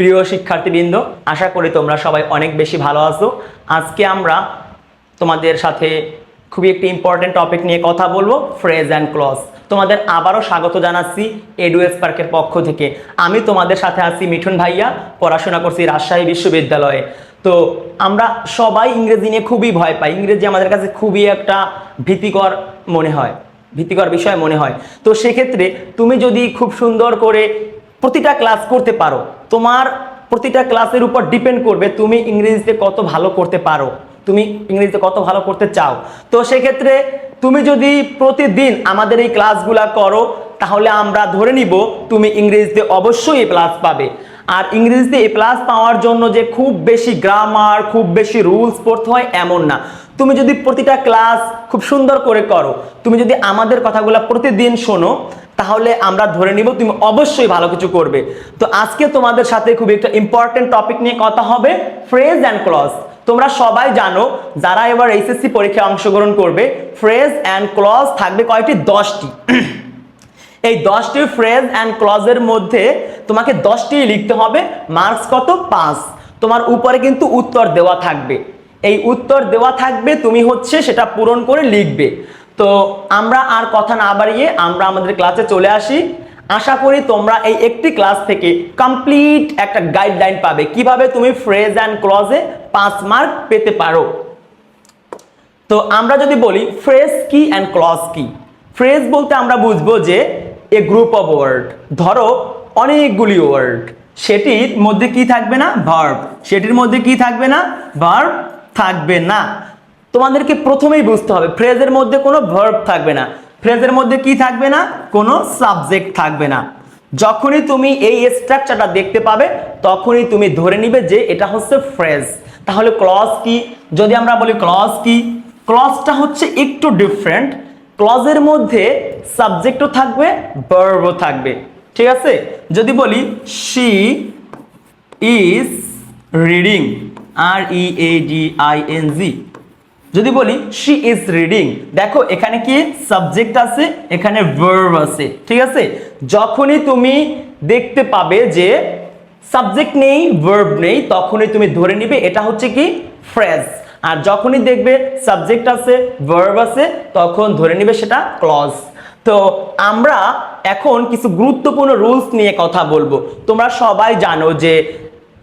প্রিয় শিক্ষার্থীবৃন্দ, আশা করি তোমরা সবাই অনেক বেশি ভালো আছো। আজকে আমরা তোমাদের সাথে খুবই একটি ইম্পর্টেন্ট টপিক নিয়ে কথা বলবো, ফ্রেজ অ্যান্ড ক্লজ। তোমাদের আবারও স্বাগত জানাচ্ছি এডুএসপার্কের পক্ষ থেকে। আমি তোমাদের সাথে আছি মিঠুন ভাইয়া, পড়াশোনা করছি রাজশাহী বিশ্ববিদ্যালয়ে। তো আমরা সবাই ইংরেজি নিয়ে খুবই ভয় পাই। ইংরেজি আমাদের কাছে খুবই একটা ভীতিকর বিষয় মনে হয়। তো সেক্ষেত্রে তুমি যদি খুব সুন্দর করে প্রতিটা ক্লাস করতে পারো, তোমার প্রতিটা ক্লাসের উপর ডিপেন্ড করবে তুমি ইংরেজিতে কত ভালো করতে পারো, তুমি ইংরেজিতে কত ভালো করতে চাও। তো সেক্ষেত্রে তুমি যদি প্রতিদিন আমাদের এই ক্লাসগুলা করো, তাহলে আমরা ধরে নিব তুমি ইংরেজিতে অবশ্যই এ প্লাস পাবে। আর ইংরেজিতে এ প্লাস পাওয়ার জন্য যে খুব বেশি গ্রামার, খুব বেশি রুলস পড়তে হয় এমন না। তুমি যদি প্রতিটা ক্লাস খুব সুন্দর করে করো, তুমি যদি আমাদের কথাগুলো প্রতিদিন শোনো, তাহলে আমরা ধরে নিব তুমি অবশ্যই ভালো কিছু করবে। তো আজকে তোমাদের সাথে খুব একটা ইম্পর্টেন্ট টপিক নিয়ে কথা হবে, ফ্রেজ অ্যান্ড ক্লজ। তোমরা সবাই জানো, যারা এবার এইচএসসি পরীক্ষায় অংশগ্রহণ করবে, ফ্রেজ অ্যান্ড ক্লজ থাকবে কয়টি? 10টি। এই 10টি ফ্রেজ অ্যান্ড ক্লজের মধ্যে তোমাকে 10টি লিখতে হবে। মার্কস কত? 5। তোমার উপরে কিন্তু উত্তর দেওয়া থাকবে, এই উত্তর দেওয়া থাকবে, তুমি সেটা পূরণ করে লিখবে। তো আমরা আর কথা না বাড়িয়ে আমরা আমাদের ক্লাসে চলে আসি। আশা করি তোমরা এই একটি ক্লাস থেকে কমপ্লিট একটা গাইডলাইন পাবে কিভাবে তুমি ফ্রেজ অ্যান্ড ক্লজে 5 মার্ক পেতে পারো। তো আমরা যদি বলি ফ্রেজ কি অ্যান্ড ক্লজ কি, ফ্রেজ বলতে আমরা বুঝবো যে এ গ্রুপ অফ ওয়ার্ড। ধরো অনেকগুলি ওয়ার্ড, সেটির মধ্যে কি থাকবে না? ভার্ব। সেটির মধ্যে কি থাকবে না? ভার্ব থাকবে না। তোমাদেরকে প্রথমেই বুঝতে হবে ফ্রেজের মধ্যে কোনো ভার্ব থাকবে না, ফ্রেজের মধ্যে কি থাকবে না? কোনো সাবজেক্ট থাকবে না। যখনই তুমি এই স্ট্রাকচারটা দেখতে পাবে, তখনই তুমি ধরে নিবে যে এটা হচ্ছে ফ্রেজ। তাহলে ক্লজ কি? যদি আমরা বলি ক্লজ কি, ক্লজটা হচ্ছে একটু ডিফারেন্ট। ক্লজের মধ্যে সাবজেক্টও থাকবে, ভার্বও থাকবে, ঠিক আছে? যদি বলি শি ইজ রিডিং, READING, যদি বলি শি ইজ রিডিং, দেখো এখানে কি সাবজেক্ট আছে, এখানে ভার্ব আছে, ঠিক আছে? যখনই তুমি দেখতে পাবে যে সাবজেক্ট নেই, ভার্ব নেই, তখনই তুমি ধরে নিবে এটা হচ্ছে কি? ফ্রেজ। আর যখনই দেখবে সাবজেক্ট আছে, ভার্ব আছে, তখন ধরে নিবে সেটা ক্লজ। তো আমরা এখন কিছু গুরুত্বপূর্ণ রুলস নিয়ে কথা বলবো। তোমরা সবাই জানো যে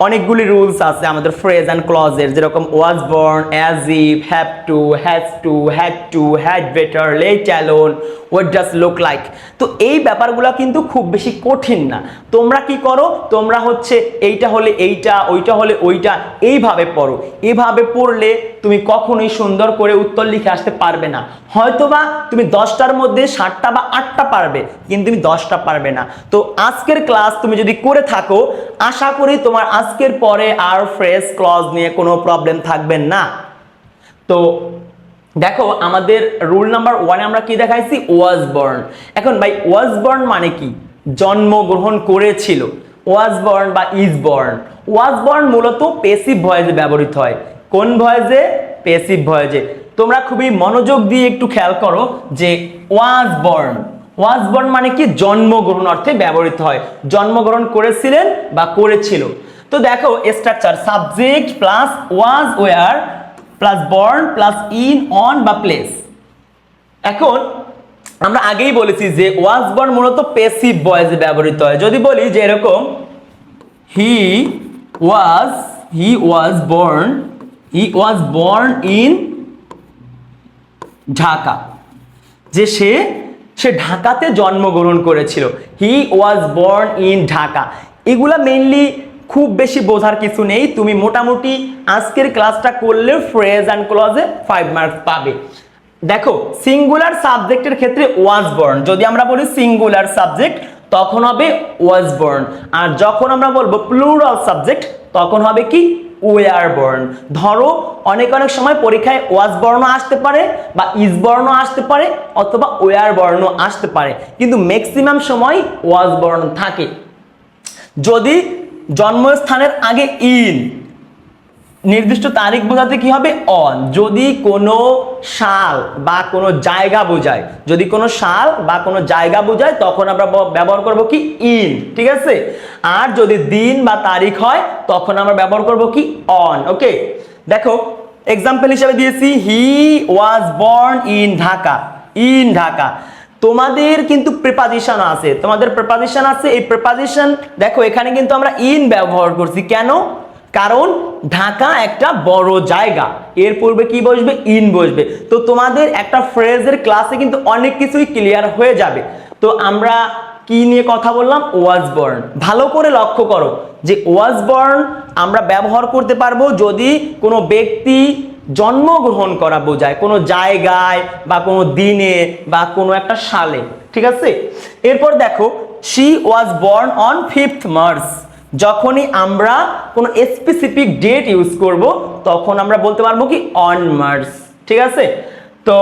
অনেকগুলি রুলস আছে আমাদের ফ্রেজ অ্যান্ড ক্লজের, যেরকম was born, as if, have to, has to, had better, let alone, what does look like. তো এই ব্যাপারগুলো কিন্তু খুব বেশি কঠিন না। তোমরা কি করো, তোমরা এইটা হলে এইটা, ওইটা হলে ওইটা, এইভাবে পড়ো। এইভাবে পড়লে তুমি কখনোই সুন্দর করে উত্তর লিখে আসতে পারবে না। হয়তোবা তুমি 10টার মধ্যে 7টা বা 8টা পারবে, কিন্তু তুমি 10টা পারবে না। তো আজকের ক্লাস তুমি যদি করে থাকো, আশা করি তোমার আজকের পরে আর ফ্রেজ ক্লজ নিয়ে কোনো প্রবলেম থাকবে না। তো দেখো আমাদের রুল নাম্বার 1 আমরা কি দেখাইছি? Was born. এখন ভাই ওয়াজ বর্ন মানে কি? জন্মগ্রহণ করেছিল। ওয়াজ বর্ন বা ইজ বর্ন। ওয়াজ বর্ন মূলত প্যাসিভ ভয়েসে ব্যবহৃত হয়। কোন ভয়েসে? প্যাসিভ ভয়েসে। তোমরা খুবই মনোযোগ দিয়ে একটু খেয়াল করো যে ওয়াজ বর্ন, ওয়াজ বর্ন মানে কি? জন্মগ্রহণ অর্থে ব্যবহৃত হয়। জন্মগ্রহণ করেছিলেন বা করেছিল। তো দেখো structure, subject plus was were plus born plus in, on বা প্লেস। এখন আমরা আগেই বলেছি যে ওয়াজ বর্ন মূলত প্যাসিভ ভয়েসে ব্যবহৃত হয়। যদি বলি যে এরকম হি ওয়াজ বর্ন ইন ঢাকা, যে সে ঢাকাতে জন্মগ্রহণ করেছিল। হি ওয়াজ বর্ন ইন ঢাকা। এগুলা মেইনলি খুব বেশি বোঝার কিছু নেই। তুমি মোটামুটি আজকের ক্লাসটা করলে ফ্রেজ অ্যান্ড ক্লজে 5 মার্কস পাবে। দেখো সিঙ্গুলার সাবজেক্টের ক্ষেত্রে ওয়াজ বর্ন, যদি আমরা বলি সিঙ্গুলার সাবজেক্ট তখন হবে ওয়াজ বর্ন। আর যখন আমরা বলবো প্লুরাল সাবজেক্ট তখন হবে কি? Were born. ধরো অনেক সময় পরীক্ষায় ওয়াজ বর্ণ আসতে পারে বা ইজ বর্ণ আসতে পারে অথবা ওয়ার বর্ণ আসতে পারে, কিন্তু ম্যাক্সিমাম সময় ওয়াজ বর্ণ থাকে। যদি জন্মস্থানের আগে ইন, নির্দিষ্ট তারিখ বোঝাতে কি হবে অন। যদি কোনো সাল বা কোনো জায়গা বোঝায়, যদি কোনো সাল বা কোনো জায়গা বোঝায় তখন আমরা ব্যবহার করব কি ইন, ঠিক আছে। আর যদি দিন বা তারিখ হয় তখন আমরা ব্যবহার করব কি অন। ওকে, দেখো এক্সাম্পল হিসেবে দিয়েছি he was born in Dhaka, in Dhaka. তোমাদের কিন্তু প্রিপজিশন আছে, তোমাদের প্রিপজিশন আছে। এই প্রিপজিশন দেখো এখানে কিন্তু আমরা ইন ব্যবহার করছি, কেন? কারণ ঢাকা একটা বড় জায়গা, এর পূর্বে কি বসবে ইন বসবে। তো তোমাদের একটা ফ্রেজের ক্লাসে কিন্তু অনেক কিছুই ক্লিয়ার হয়ে যাবে। তো আমরা কি নিয়ে কথা বললাম? Was born. ভালো করে লক্ষ্য করো যে ওয়াজ বর্ন আমরা ব্যবহার করতে পারবো যদি কোনো ব্যক্তি জন্মগ্রহণ করা বোঝায়, কোনো জায়গায় বা কোনো দিনে বা কোনো একটা সালে, ঠিক আছে। এরপর দেখো she was born on 5th March. যখনই আমরা কোনো স্পেসিফিক ডেট ইউজ করব তখন আমরা বলতে পারবো কি অন মার্চ, ঠিক আছে। তো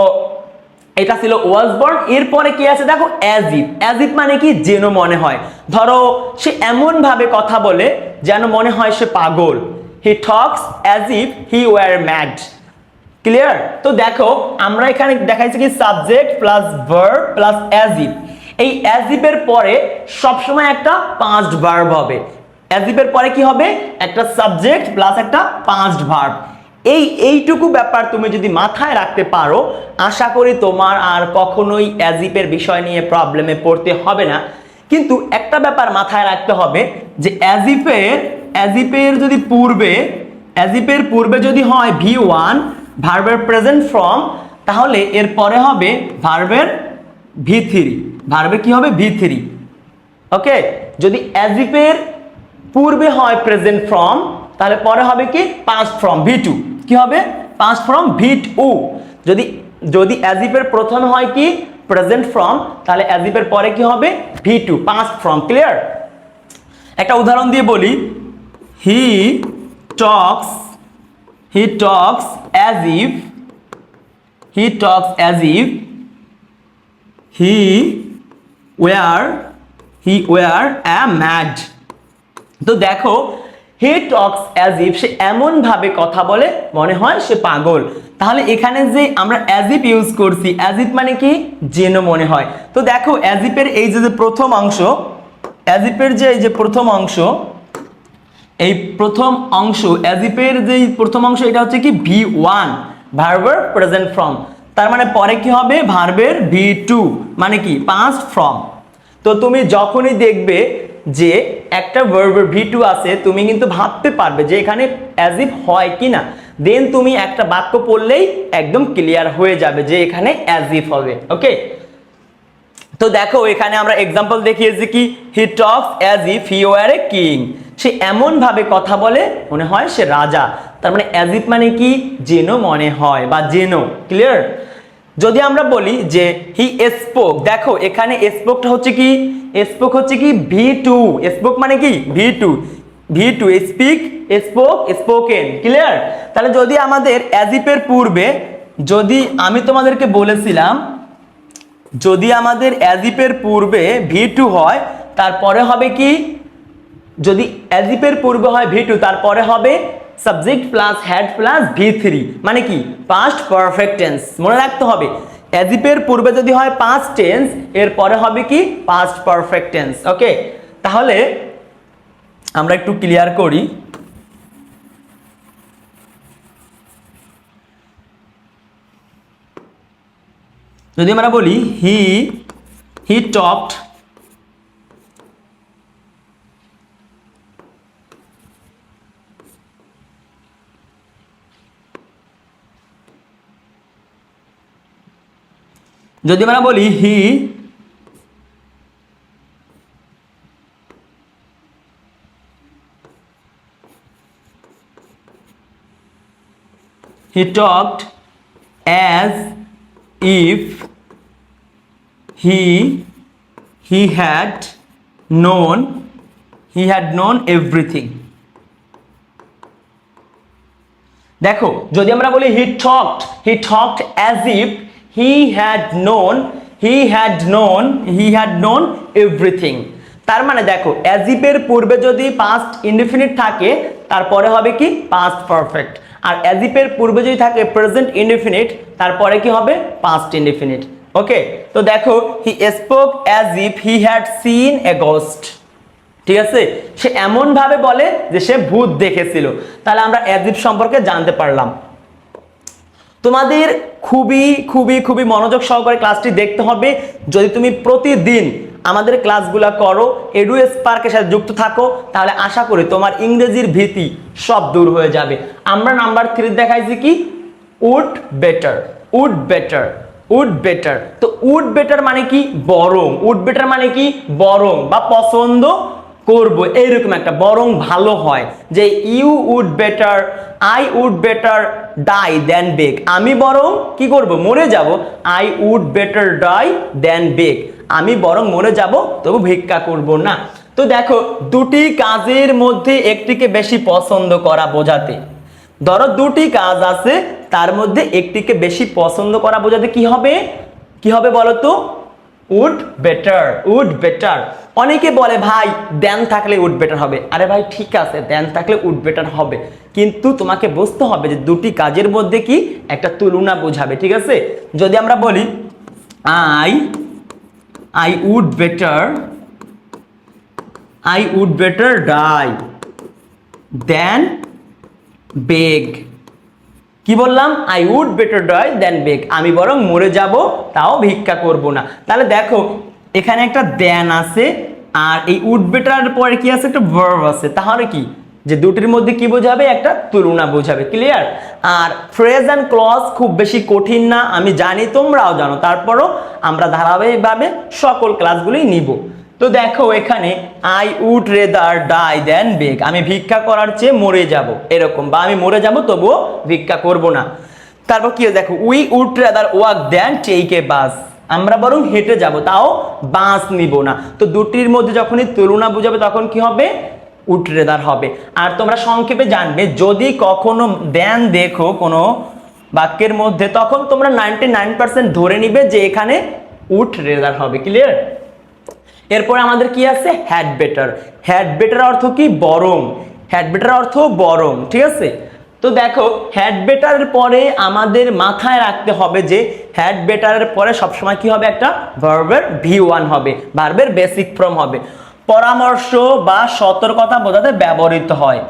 এটা ছিল ওয়াজ বর্ন। এরপরে কি আছে দেখো অ্যাজ ইফ। অ্যাজ ইফ মানে কি যেন মনে হয়। ধরো সে এমন ভাবে কথা বলে যেন মনে হয় সে পাগল। He talks as if he were mad. Clear? তো দেখো আমরা এখানে দেখাইছি কি subject plus verb plus as if. এই অ্যাজ ইফ এর পরে সবসময় একটা পাস্ট ভার্ব হবে। অ্যাজ ইফ এর পরে কি হবে? একটা সাবজেক্ট প্লাস একটা পাস্ট ভার্ব। এইটুকু ব্যাপার তুমি যদি মাথায় রাখতে পারো, আশা করি তোমার আর কখনোই অ্যাজ ইফ এর বিষয় নিয়ে প্রবলেমে পড়তে হবে না। কিন্তু একটা ব্যাপার মাথায় রাখতে হবে যে অ্যাজ ইফ এর যদি পূর্বে যদি হয় V1 ভার্বের প্রেজেন্ট ফর্ম, তাহলে এর পরে হবে ভার্বের V3। ভার্বের কি হবে? V3। ওকে, যদি অ্যাজ ইফ এর পূর্বে হয় প্রেজেন্ট ফর্ম তাহলে পরে হবে কি পাস্ট ফর্ম V2। কি হবে? Past form V2। যদি অ্যাজ ইফ এর প্রথমে হয় কি প্রেজেন্ট ফর্ম তাহলে অ্যাজ ইফ এর পরে কি হবে V2 পাস্ট ফর্ম। ক্লিয়ার? একটা উদাহরণ দিয়ে বলি, হি টক্স as if he were a mad। তো দেখো হি টক্স অ্যাজ ইফ, সে এমন ভাবে কথা বলে মনে হয় সে পাগল। তাহলে এখানে যে আমরা অ্যাজ ইফ ইউজ করছি, অ্যাজ ইফ মানে কি যেন মনে হয়। তো দেখো অ্যাজ ইফের এই যে প্রথম অংশ, অ্যাজ ইফের যে এই যে প্রথম অংশ, এই প্রথম অংশ অ্যাজ ইফের যে প্রথম অংশ এটা হচ্ছে কি V1 ভার্বের প্রেজেন্ট ফর্ম। তার মানে পরে কি হবে ভার্বের V2 মানে কি পাস্ট ফর্ম। তো তুমি যখনই দেখবে যে একটা ভার্বের V2 আছে তুমি কিন্তু ভাবতে পারবে যে এখানে অ্যাজ ইফ হয় কিনা, দেন তুমি একটা বাক্য পড়লেই একদম ক্লিয়ার হয়ে যাবে যে এখানে অ্যাজ ইফ হবে। ওকে, তো দেখো এখানে আমরা এক্সাম্পল দেখিয়েছি কি he talks as if he were a king. সে এমন ভাবে কথা বলে মনে হয় সে রাজা। তার মানে অ্যাজ ইফ মানে কি যেন মনে হয় বা যেন। ক্লিয়ার? যদি আমরা বলি যে হি স্পোক, দেখো এখানে স্পোকটা হচ্ছে কি স্পোক হচ্ছে কি V2। স্পোক মানে কি V2 speak, spoke, spoken. Clear? তাহলে যদি আমাদের অ্যাজ ইফ এর পূর্বে, যদি আমি তোমাদেরকে বলেছিলাম যদি আমাদের অ্যাজ ইফ এর পূর্বে V2 হয় তারপরে হবে কি, যদি অ্যাজ ইফ এর পূর্বে হয় V2 তারপরে হবে subject plus had plus V3 মানে কি পাস্ট পারফেক্ট টেন্স। মনে রাখতে হবে অ্যাজ ইফ এর পূর্বে যদি হয় পাস্ট টেন্স এর পরে হবে কি পাস্ট পারফেক্ট টেন্স। ওকে, তাহলে আমরা একটু ক্লিয়ার করি। যদি আমরা বলি হি টকড যদি আমরা বলি হি talked as if he had known everything। দেখো যদি আমরা বলি he talked as if he had known everything। তার মানে দেখো as if এর পূর্বে যদি past indefinite থাকে তারপরে হবে কি পাস্ট পারফেক্ট। আর অ্যাজ ইফের পূর্বে যদি থাকে প্রেজেন্ট ইনডিফিনিট, তারপরে কি হবে পাস্ট ইনডিফিনিট। ওকে, তো দেখো he spoke as if he had seen A ghost. ঠিক আছে, সে এমন ভাবে বলে যে সে ভূত দেখেছিল। তাহলে আমরা অ্যাজ ইফ সম্পর্কে জানতে পারলাম। তোমাদের খুবই খুবই খুবই মনোযোগ সহকারে ক্লাসটি দেখতে হবে। যদি তুমি প্রতিদিন আমাদের ক্লাসগুলো করো, এডু স্পার্কের সাথে যুক্ত থাকো, তাহলে আশা করি তোমার ইংরেজির ভীতি সব দূর হয়ে যাবে। আমরা নাম্বার 3 দেখাইছি কি would better, would better, would better. তো উড বেটার মানে কি বরং, উড বেটার মানে কি বরং বা পছন্দ করব, এইরকম একটা বরং ভালো হয়। যে you would better, I would better die than beg, আমি বরং কি করব মরে যাব। I would better die than beg, আমি বরং মরে যাব তবু ভিক্ষা করব না। তো দেখো দুটি কাজের মধ্যে একটিকে বেশি পছন্দ করা বোঝাতে, ধরো দুটি কাজ আছে তার মধ্যে একটিকে বেশি পছন্দ করা বোঝাতে কি হবে, কি হবে বলো তো উড বেটার, উড বেটার। অনেকে বলে ভাই দেন থাকলে উড বেটার হবে। আরে ভাই ঠিক আছে দেন থাকলে উড বেটার হবে, কিন্তু তোমাকে বুঝতে হবে যে দুটি কাজের মধ্যে কি একটা তুলনা বোঝাবে। ঠিক আছে, যদি আমরা বলি I would better, I would better die than beg. কি বললাম I would better die than beg, আমি বরং মরে যাব তাও ভিক্ষা করব না। তাহলে দেখো এখানে একটা দেন আছে আর এই উড বেটার পরে কি আছে একটা ভার্ব আছে, তাহলে কি যে দুটির মধ্যে কি বোঝাবে একটা তুলনা বোঝাবে। ক্লিয়ার? আর ফ্রেজ অ্যান্ড ক্লজ খুব বেশি কঠিন না, আমি জানি তোমরাও জানো, তারপরও আমরা ধারাবাহিকভাবে সকল ক্লাসগুলি নিব। তো দেখো এখানে I would rather die than beg, আমি ভিক্ষা করার চেয়ে মরে যাব এরকম, বা আমি মরে যাব তবুও ভিক্ষা করব না। তারপর কি দেখো we would rather walk than take a bus, আমরা বরং হেঁটে যাব তাও বাস নিব না। তো দুটির মধ্যে যখনই তুলনা বুঝাবে তখন কি হবে উড রেদার হবে। আর তোমরা সংক্ষেপে জানবে যদি কখনো দেন দেখো কোনো বাক্যের মধ্যে, তখন তোমরা 99% ধরে নিবে যে এখানে উড রেদার হবে। ক্লিয়ার? এরপর আমাদের কি আছে হ্যাড বেটার। হ্যাড বেটার অর্থ কি বরং, হ্যাড বেটার অর্থ বরং। ঠিক আছে, তো দেখো হ্যাড বেটারের পরে আমাদের মাথায় রাখতে হবে যে হ্যাড বেটারের পরে সবসময় কি হবে একটা ভার্বের V1 হবে, ভার্বের বেসিক ফর্ম হবে। পরামর্শ বা সতর্কতা বোঝাতে ব্যবহৃত হয়।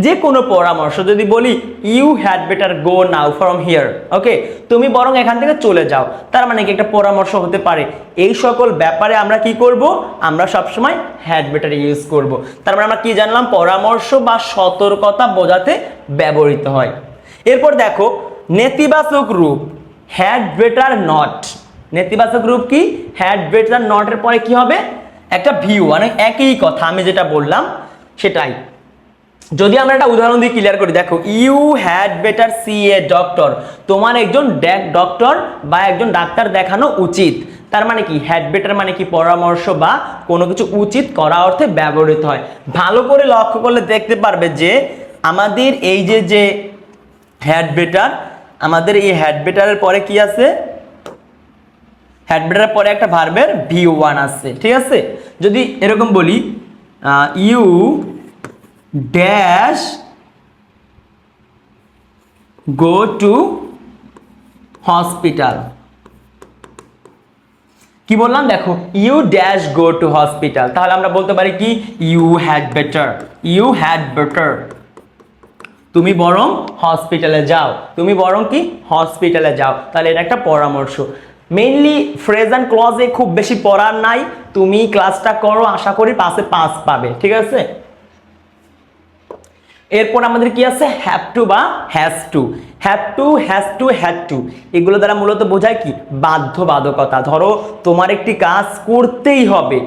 যে কোনো পরামর্শ যদি বলি you had better go now from here, okay তুমি বরং এখান থেকে চলে যাও, তার মানে কি একটা পরামর্শ হতে পারে। এই সকল ব্যাপারে আমরা কি করব, আমরা সবসময় হ্যাড বেটার ইউজ করব। তার মানে আমরা কি জানলাম পরামর্শ বা সতর্কতা বোঝাতে ব্যবহৃত হয়। এরপর দেখো নেতিবাচক রূপ হ্যাড বেটার নট। নেতিবাচক রূপ কি হ্যাড বেটার নটের পরে কি হবে একটা V1, একই কথা আমি যেটা বললাম সেটাই। যদি আমরা একটা উদাহরণ দিয়ে ক্লিয়ার করি, দেখো you had better see a doctor, তোমার একজন ডক্টর বা একজন ডাক্তার দেখানো উচিত। তার মানে কি হ্যাড বেটার মানে কি পরামর্শ বা কোনো কিছু উচিত করা অর্থে ব্যবহৃত হয়। ভালো করে লক্ষ্য করলে দেখতে পারবে যে আমাদের এই যে হ্যাড বেটার, আমাদের এই হ্যাড বেটারের পরে কি আছে, হ্যাড বেটারের পরে একটা ভার্বের V1 আছে। ঠিক আছে, যদি এরকম বলি you dash go to hospital, কি বললাম দেখো you dash go to hospital, তাহলে আমরা বলতে পারি কি you had better, you had better তুমি বরং হসপিটালে যাও, তুমি বরং কি হসপিটালে যাও। তাহলে এটা একটা পরামর্শ। মেইনলি ফ্রেজ অ্যান্ড ক্লজে খুব বেশি পড়ার নাই, তুমি ক্লাসটা করো, আশা করি 5-এ 5 পাবে। ঠিক আছে, এরপর আমাদের কি আছে হ্যাভ টু বা has to. Have to, has to, had two, এগুলো দ্বারা মূলত বোঝায় কি বাধ্যবাধকতা। ধরো তোমার একটি কাজ করতেই হবে,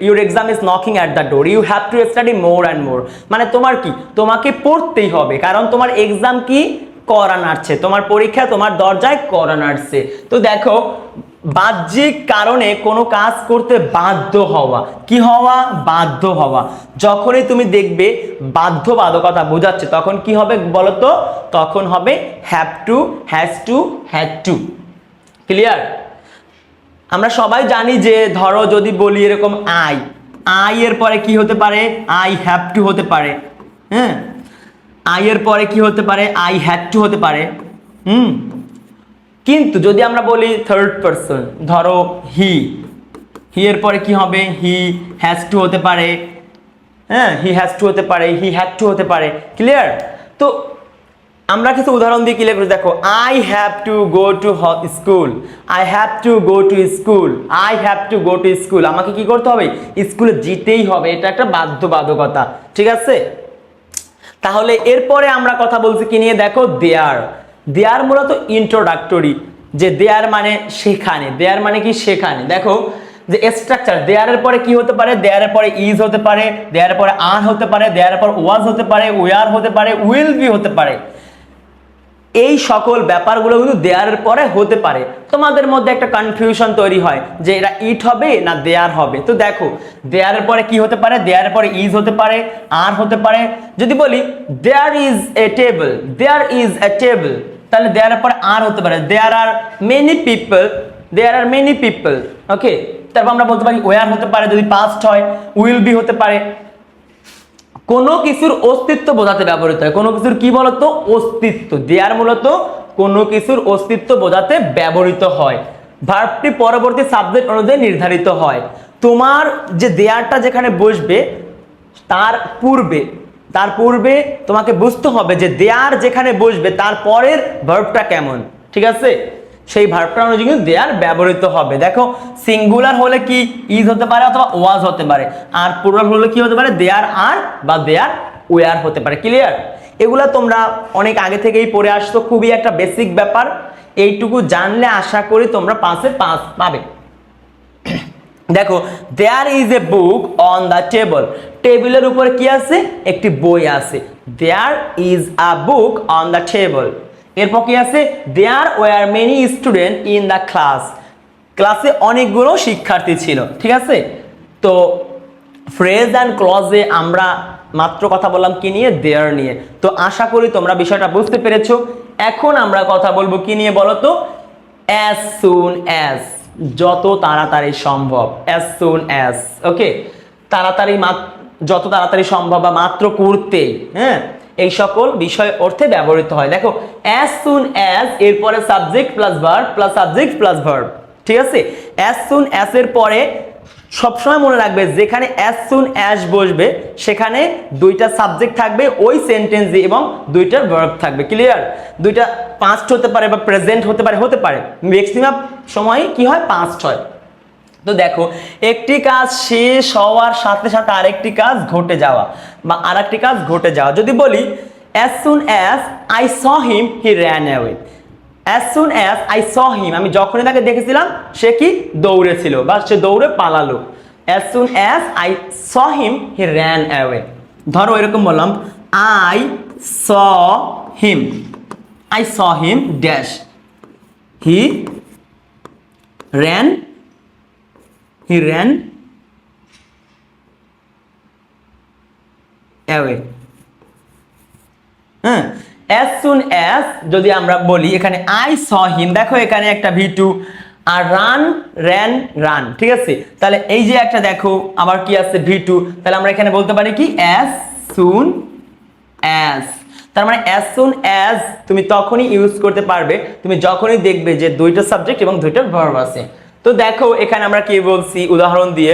your exam is knocking at the door, you have to study more and more, মানে তোমার কি তোমাকে পড়তেই হবে, কারণ তোমার এক্সাম কি করা নাড়ছে, তোমার পরীক্ষা তোমার দরজায় করা নাড়ছে। তো দেখো বাহ্যিক কারণে কোনো কাজ করতে বাধ্য হওয়া, কি হওয়া বাধ্য হওয়া, যখনই তুমি দেখবে বাধ্যবাধকতা বোঝাচ্ছে তখন কি হবে বলতো, তখন হবে have to, has to, had two. Clear? আমরা সবাই জানি যে ধরো যদি বলি এরকম আই এর পরে কি হতে পারে আই হ্যাভ টু হতে পারে। হ্যাঁ, আই এর পরে কি হতে পারে, আই হ্যাড টু হতে পারে। কিন্তু যদি আমরা বলি থার্ড পারসন, ধরো হি, হি এর পরে কি হবে, হি হ্যাজ টু হতে পারে, হ্যাঁ হি হ্যাজ টু হতে পারে, হি হ্যাড টু হতে পারে। ক্লিয়ার? তো আমরা কিছু উদাহরণ দিয়ে ক্লিয়ার করে দেখো, I have to go to school, I have to go to school, I have to go to school. আমাকে কি করতে হবে, স্কুলে যেতেই হবে, এটা একটা বাধ্যবাধকতা। ঠিক আছে? তাহলে এরপরে আমরা কথা বলছি কি নিয়ে, দেখো দেয়ার। দেয়ার মূলত ইন্ট্রোডাক্টরি, যে দেয়ার মানে সেখানে, দেয়ার মানে কি সেখানে। দেখো যে স্ট্রাকচার, দেয়ারের পরে কি হতে পারে, দেয়ারের পরে ইজ হতে পারে, দেয়ারের পরে আর হতে পারে, দেয়ারের পর ওয়াজ হতে পারে, ওয়ার হতে পারে, উইল বি হতে পারে। এই সকল ব্যাপারগুলো কিন্তু দেয়ারের পরে হতে পারে। তোমাদের মধ্যে একটা কনফিউশন তৈরি হয় যে এটা ইট হবে না দেয়ার হবে। তো দেখো দেয়ারের পরে কি হতে পারে, দেয়ারের পরে ইজ হতে পারে, আর হতে পারে। যদি বলি there is a table, there is a table, তাহলে দেয়ারের পরে আর হতে পারে, there are many people, there are many people. Okay, তারপর আমরা বলতে পারি ওয়ার হতে পারে, যদি পাস্ট হয় উইল বি হতে পারে। কোনো কিছুর অস্তিত্ব বোঝাতে ব্যবহৃত হয়। কোনো কিছুর কি বলতো, অস্তিত্ব। দেয়ার মূলত কোনো কিছুর অস্তিত্ব বোঝাতে ব্যবহৃত হয়। ভার্বটি পরবর্তী সাবজেক্ট অনুযায়ী নির্ধারিত হয়। তোমার যে দেয়ারটা যেখানে বসবে তার পূর্বে তোমাকে বুঝতে হবে যে দেয়ার যেখানে বসবে তার পরের ভার্বটা কেমন। ঠিক আছে? সেই ভার্বটা অনুযায়ী কিন্তু দেয়ার ব্যবহৃত হবে। দেখো সিঙ্গুলার হলে কি ইজ হতে পারে অথবা ওয়াজ হতে পারে, আর প্লুরাল হলে কি হতে পারে, দেয়ার আর বা দেয়ার ওয়ার হতে পারে। ক্লিয়ার? এগুলা তোমরা অনেক আগে থেকেই পড়ে আসছো, খুবই একটা বেসিক ব্যাপার। এইটুকু জানলে আশা করি তোমরা 5-এ 5 পাবে। দেখো there is a book on the table, টেবিলের উপরে কি আছে, একটি বই আছে। There is a book on the table. এরপর কি আছে, there were many student in the class, ক্লাসে অনেকগুলো শিক্ষার্থী ছিল। ঠিক আছে? তো ফ্রেজ অ্যান্ড ক্লজে আমরা মাত্র কথা বললাম কি নিয়ে, দেয়ার নিয়ে। তো আশা করি তোমরা বিষয়টা বুঝতে পেরেছো। এখন আমরা কথা বলবো কি নিয়ে বলো তো, অ্যাজ সুন অ্যাজ, যত তাড়াতাড়ি সম্ভব, অ্যাজ সুন অ্যাজ। ওকে, তাড়াতাড়ি, যত তাড়াতাড়ি সম্ভব বা মাত্র করতেই, হ্যাঁ, এই সকল বিষয় অর্থে ব্যবহৃত হয়। দেখো অ্যাজ সুন অ্যাজ এরপরে subject plus verb plus subject plus verb. ঠিক আছে? অ্যাজ সুন অ্যাজ এর পরে সবসময় মনে রাখবে যেখানে অ্যাজ সুন অ্যাজ বসবে সেখানে দুইটা সাবজেক্ট থাকবে ওই সেন্টেন্সে এবং দুইটা ভার্ব থাকবে। ক্লিয়ার? দুইটা পাস্ট হতে পারে বা প্রেজেন্ট হতে পারে, ম্যাক্সিমাম সময় কি হয়, পাস্ট হয়। তো দেখো একটি কাজ শেষ হওয়ার সাথে সাথে আরেকটি কাজ ঘটে যাওয়া বা আরেকটি কাজ ঘটে যাওয়া। যদি বলি as soon as I saw him he ran away, as soon as I saw him, আমি যখনই তাকে দেখেছিলাম সে কি দৌড়েছিল বা সে দৌড়ে পালালো। as soon as I saw him he ran away। ধরো এরকম বললাম I saw him dash, he ran away। হ্যাঁ, as soon as যদি আমরা বলি এখানে I saw him, দেখো এখানে একটা V2 আর ran, ঠিক আছে? তাহলে এই যে একটা দেখো আবার কি আছে V2, তাহলে আমরা এখানে বলতে পারি কি as soon as। তার মানে as soon as তুমি তখনই ইউজ করতে পারবে তুমি যখনই দেখবে যে দুইটা সাবজেক্ট এবং দুইটা ভার্ব আছে। তো দেখো এখানে আমরা কি বলছি উদাহরণ দিয়ে,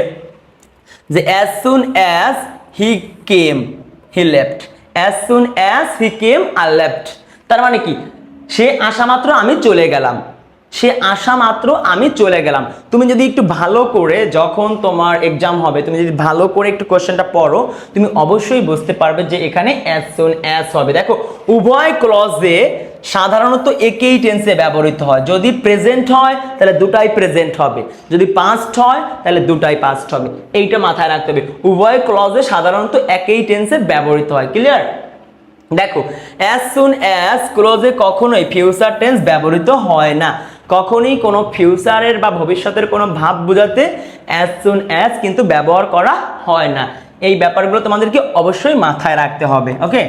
যে as soon as he came he left, as soon as he came I left। তার মানে কি, সে আসা মাত্র আমি চলে গেলাম, সে আসা মাত্র আমি চলে গেলাম। তুমি যদি একটু ভালো করে, যখন তোমার এক্সাম হবে তুমি যদি ভালো করে একটু কোশ্চেনটা পড়ো তুমি অবশ্যই বুঝতে পারবে যে এখানে as soon as হবে। দেখো উভয় ক্লজে সাধারণত একই টেন্সে ব্যবহৃত হয়। যদি প্রেজেন্ট হয় তাহলে দুটাই প্রেজেন্ট হবে, যদি পাস্ট হয় তাহলে দুটাই পাস্ট হবে। এইটা মাথায় রাখতে হবে, উভয় ক্লজে সাধারণত একই টেন্সে ব্যবহৃত হয়। ক্লিয়ার? দেখো as soon as ক্লজে কখনোই ফিউচার টেন্স ব্যবহৃত হয় না, কখনোই কোনো ফিউচারের বা ভবিষ্যতের কোনো ভাব বোঝাতে as soon as কিন্তু ব্যবহার করা হয় না। এই ব্যাপারগুলো তোমাদেরকে অবশ্যই মাথায় রাখতে হবে। ওকে,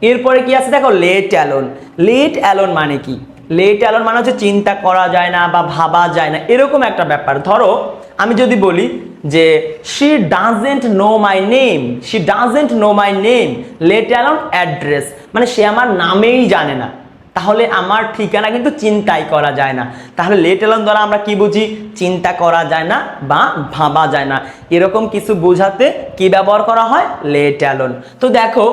এরপরে কি আছে দেখো লেট অ্যালোন। লেট অ্যালোন মানে কি, লেট অ্যালোন মানে হচ্ছে চিন্তা করা যায় না বা ভাবা যায় না, এরকম একটা ব্যাপার। ধরো আমি যদি বলি যে she doesn't know my name, she doesn't know my name, let alone address, মানে সে আমার নামেই জানে না, তাহলে আমার ঠিকানা কিন্তু চিন্তাই করা যায় না। তাহলে লেট অ্যালোন দ্বারা আমরা কি বুঝি? চিন্তা করা যায় না বা ভাবা যায় না, এরকম কিছু বোঝাতে কি ব্যবহার করা হয়? Let alone. তো দেখো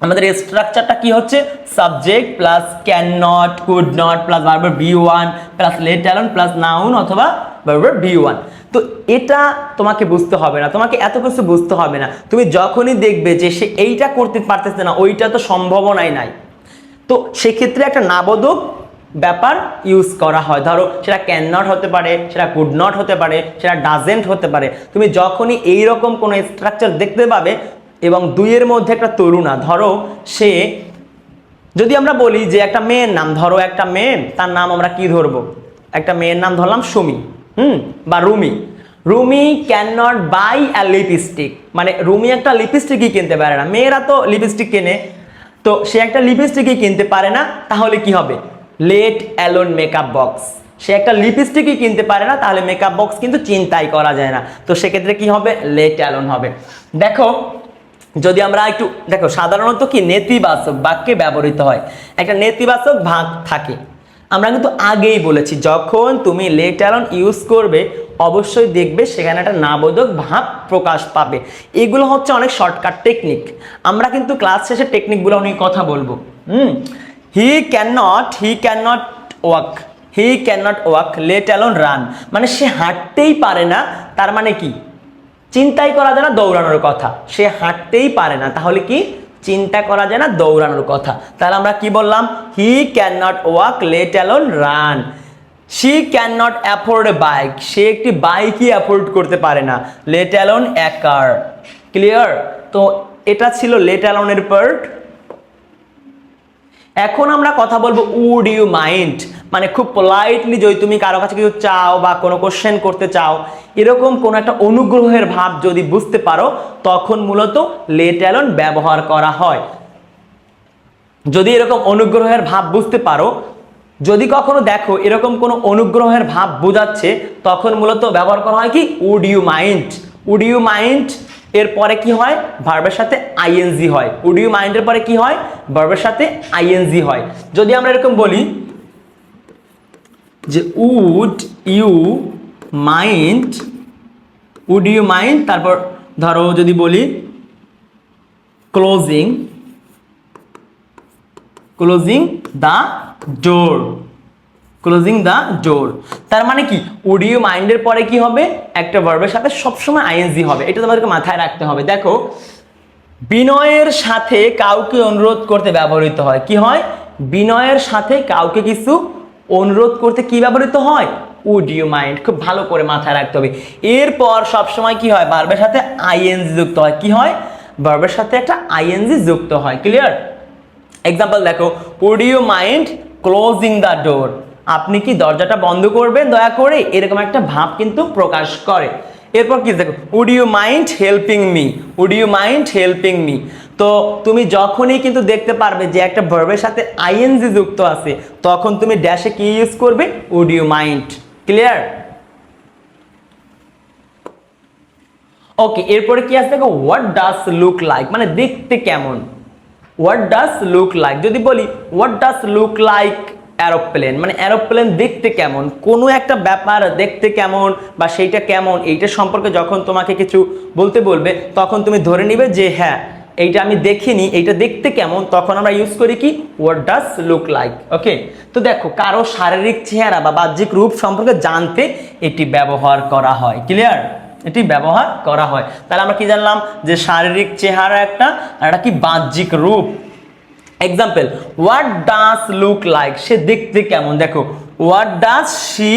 আমাদের স্ট্রাকচারটা কি হচ্ছে? Subject plus can not, could not plus verb be one plus let alone plus noun অথবা ভার্ব বি ওয়ান। তো এটা তোমাকে বুঝতে হবে না, তোমাকে এত কিছু বুঝতে হবে না। তুমি যখনই দেখবে যে সে এইটা করতে পারতেছে না, ওইটা তো সম্ভাবনাই নাই, তো সেক্ষেত্রে একটা নাবোধক ব্যাপার ইউজ করা হয়। ধরো সেটা ক্যান নট হতে পারে, সেটা কুড নট হতে পারে, সেটা ডাজেন্ট হতে পারে। তুমি যখনই এইরকম কোনো স্ট্রাকচার দেখতে পাবে এবং দুইয়ের মধ্যে একটা তুলনা, ধরো সে, যদি আমরা বলি যে একটা মেয়ের নাম, ধরো একটা মেয়ে, তার নাম আমরা কি ধরবো? একটা মেয়ের নাম ধরলাম সুমি, বা Rumi. Rumi can not buy a lipstick, মানে রুমি একটা লিপস্টিকই কিনতে পারে না। মেয়েরা তো লিপস্টিক কেনে, তো সে একটা লিপস্টিকই কিনতে পারে না, তাহলে কি হবে? Let alone makeup box. সে একটা লিপস্টিকই কিনতে পারে না, তাহলে মেকআপ বক্স কিন্তু চিন্তাই করা যায় না, তো সেক্ষেত্রে কি হবে? লেট অ্যালোন হবে। দেখো যদি আমরা একটু দেখো, সাধারণত কি নেতিবাচক বাক্যে ব্যবহৃত হয়, একটা নেতিবাচক ভাগ থাকে। আমরা কিন্তু আগেই বলেছি যখন তুমি লেট অ্যালোন ইউজ করবে অবশ্যই দেখবে সেখানে একটা নাবোধক ভাব প্রকাশ পাবে। এগুলো হচ্ছে অনেক শর্টকাট টেকনিক, আমরা কিন্তু ক্লাস শেষে টেকনিকগুলো নিয়ে কথা বলবো। হি can not walk, he can not walk let alone run, মানে সে হাঁটতেই পারে না, তার মানে কি? চিন্তাই করা যায় না দৌড়ানোর কথা, সে হাঁটতেই পারে না, তাহলে কি? চিন্তা করা যায় না দৌড়ানোর কথা। তাহলে আমরা কি বললাম? He can not walk let alone run. She can not afford a bike, সে একটি বাইকই অ্যাফোর্ড করতে পারে না, let alone a car. Clear? তো এটা ছিল লেট অ্যালোনের পার্ট। এখন আমরা কথা বলবো উড ইউ মাইন্ড, মানে খুব পোলাইটলি যদি তুমি কারো কাছে কিছু চাও বা কোনো কোশ্চেন করতে চাও, এরকম কোনো একটা অনুগ্রহের ভাব যদি বুঝতে পারো, তখন মূলত লেট অ্যালোন ব্যবহার করা হয়। যদি এরকম অনুগ্রহের ভাব বুঝতে পারো, যদি কখনো দেখো এরকম কোনো অনুগ্রহের ভাব বোঝাচ্ছে, তখন মূলত ব্যবহার করা হয় কি? Would you mind. Would you mind এর পরে কি হয়? ভার্বের সাথে আইএনজি হয়। উড ইউ মাইন্ডের পরে কি হয়? ভার্বের সাথে আইএনজি হয়। যদি আমরা এরকম বলি যে would you mind, would you mind, তারপর ধরো যদি বলি closing, closing the door, closing the door, তার মানে কি? উড ইউ মাইন্ডের পরে কি হবে? একটা ভার্বের সাথে সবসময় আইএনজি হবে, এটা তোমাদেরকে মাথায় রাখতে হবে। দেখো বিনয়ের সাথে কাউকে অনুরোধ করতে ব্যবহৃত হয়, কি হয়? বিনয়ের সাথে কাউকে কিছু অনুরোধ করতে কি ব্যবহৃত হয়? Would you mind. খুব ভালো করে মাথায় রাখতে হবে। এরপর সবসময় কি হয়? ভার্বের সাথে আইএনজি যুক্ত হয়। কি হয়? ভার্বের সাথে একটা আইএনজি যুক্ত হয়। ক্লিয়ার? এক্সাম্পল দেখো, would you mind closing the door, আপনি কি দরজাটা বন্ধ করবেন দয়া করে, এরকম একটা ভাব কিন্তু প্রকাশ করে। এরপর কি দেখো, would you mind helping me, would you mind helping me. তো তুমি যখনই কিন্তু দেখতে পারবে যে একটা ভার্বের সাথে আইএনজি যুক্ত আছে, তখন তুমি ড্যাশে কি ইউজ করবে? Would you mind. Clear? Okay, এরপরে কি আছে দেখো, হোয়াট ডাজ লুক লাইক, মানে দেখতে কেমন। হোয়াট ডাজ লুক লাইক, যদি বলি what does look like aeroplane, মানে অ্যারোপ্লেন দেখতে কেমন, কোনো একটা ব্যাপার দেখতে কেমন বা সেইটা কেমন, এইটা সম্পর্কে যখন তোমাকে কিছু বলতে বলবে, তখন তুমি ধরে নিবে যে হ্যাঁ এইটা আমি দেখিনি, এইটা দেখতে কেমন, তখন আমরা ইউজ করি কি? What does look like. Okay, তো দেখো কারো শারীরিক চেহারা বা বাহ্যিক রূপ সম্পর্কে জানতে এটি ব্যবহার করা হয়। ক্লিয়ার? এটি ব্যবহার করা হয়। তাহলে আমরা কি জানলাম? যে শারীরিক চেহারা একটা, আর একটা কি? বাহ্যিক রূপ। Example, what does look like, সে দেখতে কেমন। দেখো what does she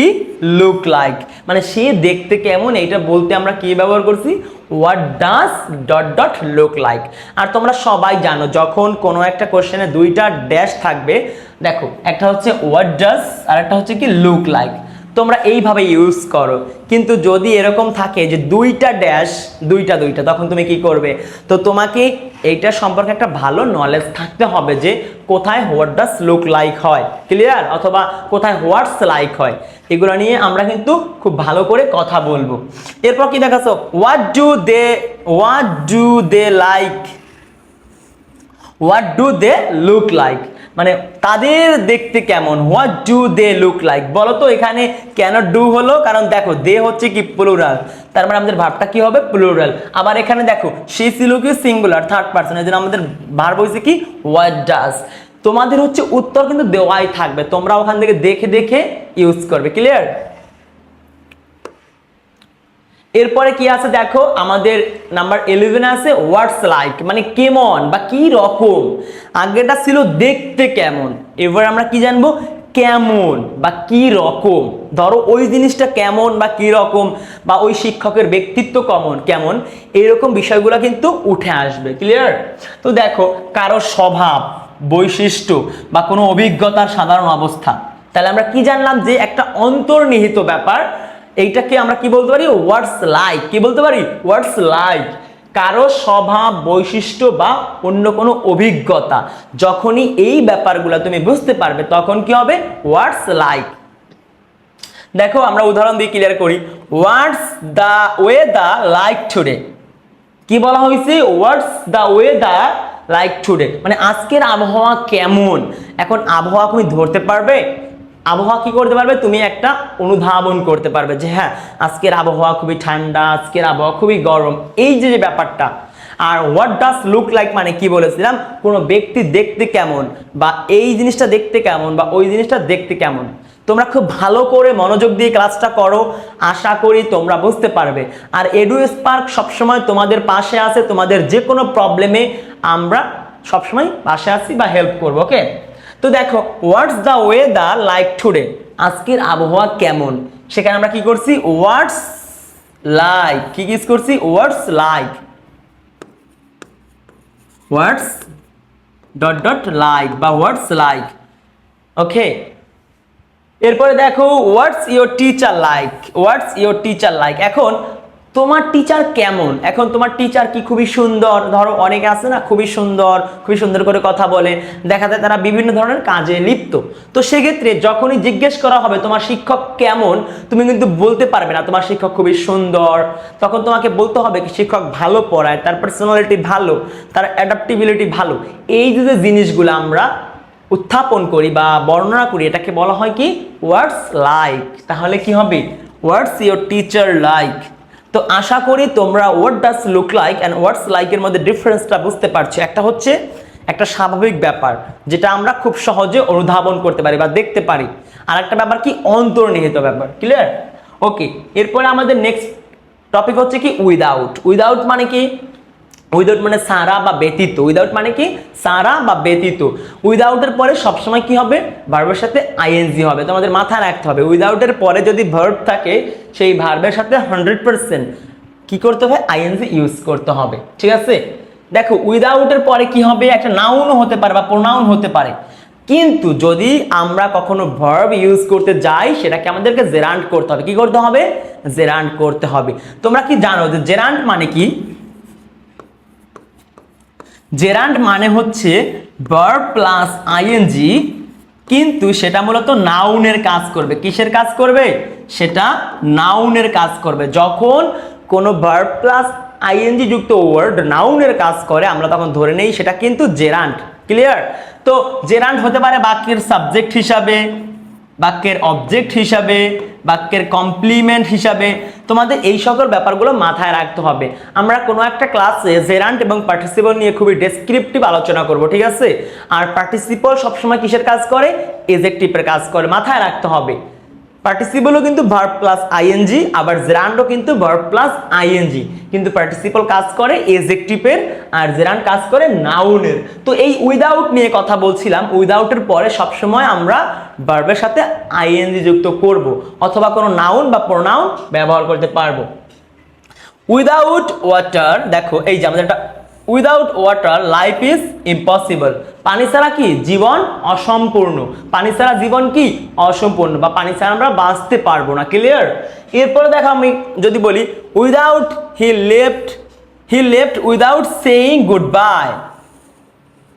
look like, মানে সে দেখতে কেমন, এইটা বলতে আমরা কি ব্যবহার করছি? What does dot dot look like. আর তোমরা সবাই জানো যখন কোনো একটা কোশ্চেনে দুইটা ড্যাশ থাকবে, দেখো একটা হচ্ছে হোয়াট ডাজ আর একটা হচ্ছে কি? Look like. তোমরা এইভাবে ইউজ করো, কিন্তু যদি এরকম থাকে যে দুইটা ড্যাশ, দুইটা, তখন তুমি কি করবে? তো তোমাকে এইটা সম্পর্কে একটা ভালো নলেজ থাকতে হবে যে কোথায় হোয়াট ডাজ লুক লাইক হয়। ক্লিয়ার? অথবা কোথায় হোয়াটস লাইক হয়। এগুলো নিয়ে আমরা কিন্তু খুব ভালো করে কথা বলবো। এরপর কি দেখাচ্ছো, what do they like, what do they look like, মানে তাদের দেখতে কেমন, what do they look like. বলো তো এখানে কেন ডু হলো, কারণ দেখো দে হচ্ছে কি প্লুরাল, তার মানে আমাদের ভার্বটা কি হবে প্লুরাল। আবার এখানে দেখো সে ছিল কি সিঙ্গুলার থার্ড পারসন, এর জন্য আমাদের ভার্ব হচ্ছে কি হোয়াট ডাজ। তোমাদের হচ্ছে উত্তর কিন্তু দেওয়াই থাকবে, তোমরা ওখান থেকে দেখে দেখে ইউজ করবে। ক্লিয়ার? এরপরে কি আছে দেখো, আমাদের নাম্বার 11 আছে হোয়াটস লাইক, মানে কেমন বা কি রকম। আগেটা ছিল দেখতে কেমন, এবার আমরা কি জানবো কেমন বা কি রকম। ধরো ওই জিনিসটা কেমন বা কি রকম, বা ওই শিক্ষকের ব্যক্তিত্ব কেমন, এরকম বিষয়গুলো কিন্তু উঠে আসবে। ক্লিয়ার? তো দেখো কারো স্বভাব, বৈশিষ্ট্য বা কোনো অভিজ্ঞতার সাধারণ অবস্থা, তাহলে আমরা কি জানলাম যে একটা অন্তর্নিহিত ব্যাপার, এইটাকে আমরা কি বলতে পারি হোয়াটস লাইক। কি বলতে পারি হোয়াটস লাইক, কারো স্বভাব, বৈশিষ্ট্য বা অন্য কোনো অভিজ্ঞতা। যখনই এই ব্যাপারগুলো তুমি বুঝতে পারবে তখন কি হবে হোয়াটস লাইক। দেখো আমরা উদাহরণ দিয়ে ক্লিয়ার করি, what's the weather like today. কি বলা হয়েছে what's the weather like today, মানে আজকের আবহাওয়া কেমন। এখন আবহাওয়া তুমি ধরতে পারবে, আবহাওয়া কি করতে পারবে তুমি একটা অনুধাবন করতে পারবে যে হ্যাঁ আজকের আবহাওয়া খুবই ঠান্ডা, আজকের আবহাওয়া খুবই গরম, এই যে ব্যাপারটা। আর হোয়াট ডাজ লুক লাইক মানে কি বলেছিলাম, কোনো ব্যক্তি দেখতে কেমন বা এই জিনিসটা দেখতে কেমন বা ওই জিনিসটা দেখতে কেমন। তোমরা খুব ভালো করে মনোযোগ দিয়ে ক্লাসটা করো, আশা করি তোমরা বুঝতে পারবে। আর এডু স্পার্ক সবসময় তোমাদের পাশে আছে, তোমাদের যে কোনো প্রবলেমে আমরা সবসময় পাশে আছি বা হেল্প করবো। ওকে, তো দেখো what's the weather like today, আজকের আবহাওয়া কেমন। সেখানে আমরা কি করছি হোয়াটস লাইক, কি ইউজ করছি হোয়াটস লাইক, হোয়াটস ডট ডট লাইক বা হোয়াটস লাইক। ওকে, এরপরে দেখো what's your teacher like, what's your teacher like. এখন তোমার টিচার কেমন, এখন তোমার টিচার কি খুবই সুন্দর, ধরো অনেকে আছে না খুবই সুন্দর করে কথা বলে, দেখা যায় তারা বিভিন্ন ধরনের কাজে লিপ্ত। তো সেক্ষেত্রে যখনই জিজ্ঞেস করা হবে তোমার শিক্ষক কেমন, তুমি কিন্তু বলতে পারবে না তোমার শিক্ষক খুবই সুন্দর, তখন তোমাকে বলতে হবে কি শিক্ষক ভালো পড়ায়, তার পার্সোনালিটি ভালো, তার অ্যাডাপ্টিবিলিটি ভালো। এই যে জিনিসগুলো আমরা উত্থাপন করি বা বর্ণনা করি, এটাকে বলা হয় কি হোয়াটস লাইক। তাহলে কি হবে হোয়াটস ইয়োর টিচার লাইক। তো আশা করি তোমরা what does look like and হোয়াটস লাইকের মধ্যে ডিফারেন্সটা বুঝতে পারছো। একটা হচ্ছে একটা স্বাভাবিক ব্যাপার যেটা আমরা খুব সহজে অনুধাবন করতে পারি বা দেখতে পারি, আর একটা ব্যাপার কি অন্তর্নিহিত ব্যাপার। ক্লিয়ার? ওকে, এরপরে আমাদের নেক্সট টপিক হচ্ছে কি উইদাউট। উইদাউট মানে কি, উইদাউট মানে সারা বা ব্যতীত। উইদাউট মানে কি সারা বা ব্যতীত। উইদাউটের পরে সবসময় কি হবে ভার্বের সাথে আইএনজি হবে, তোমাদের মাথায় রাখতে হবে। উইদাউটের পরে যদি ভার্ব থাকে সেই ভার্বের সাথে 100% কি করতে হবে আইএনজি ইউজ করতে হবে। ঠিক আছে? দেখো উইদাউটের পরে কি হবে একটা নাউনও হতে পারে বা প্রোনাউন হতে পারে, কিন্তু যদি আমরা কখনো ভার্ব ইউজ করতে যাই সেটাকে আমাদেরকে জেরান্ড করতে হবে। কি করতে হবে জেরান্ড করতে হবে। তোমরা কি জানো যে জেরান্ড মানে কি? জেরান্ড মানে হচ্ছে ভার্ব প্লাস আইএনজি, কিন্তু সেটা মূলত নাউনের কাজ করবে। কিসের কাজ করবে? সেটা নাউনের কাজ করবে। যখন কোনো ভার্ব প্লাস আইএনজি যুক্ত ওয়ার্ড নাউনের কাজ করে আমরা তখন ধরে নেই সেটা কিন্তু জেরান্ড। ক্লিয়ার? তো জেরান্ড হতে পারে বাক্যের সাবজেক্ট হিসাবে, বাক্যের অবজেক্ট হিসাবে, বাক্যের কমপ্লিমেন্ট হিসাবে। তোমাদের এই সকল ব্যাপারগুলো মাথায় রাখতে হবে। আমরা কোনো একটা ক্লাসে জেরান্ড এবং পার্টিসিপল নিয়ে খুবই ডেসক্রিপটিভ আলোচনা করব। ঠিক আছে? আর পার্টিসিপল সবসময় কিসের কাজ করে? এজেক্টিভের কাজ করে, মাথায় রাখতে হবে। পার্টিসিপলও কিন্তু ভার্ব প্লাস আইএনজি, আবার জেরান্ডও কিন্তু ভার্ব প্লাস আইএনজি, কিন্তু পার্টিসিপল কাজ করে এজেক্টিভের আর জেরান্ড কাজ করে নাউনের। তো এই উইদাউট নিয়ে কথা বলছিলাম। উইদাউটের পরে সবসময় আমরা ভার্বের সাথে আইএনজি যুক্ত করব অথবা কোনো নাউন বা প্রোনাউন ব্যবহার করতে পারবো। উইদাউট ওয়াটার, দেখো এই যে আমাদের একটা without water life is impossible. পানি ছাড়া কি জীবন অসম্পূর্ণ, পানি ছাড়া জীবন কি অসম্পূর্ণ, বা পানি ছাড়া আমরা বাঁচতে পারবো না। ক্লিয়ার? এরপরে দেখো আমি যদি বলি without he left without saying good bye.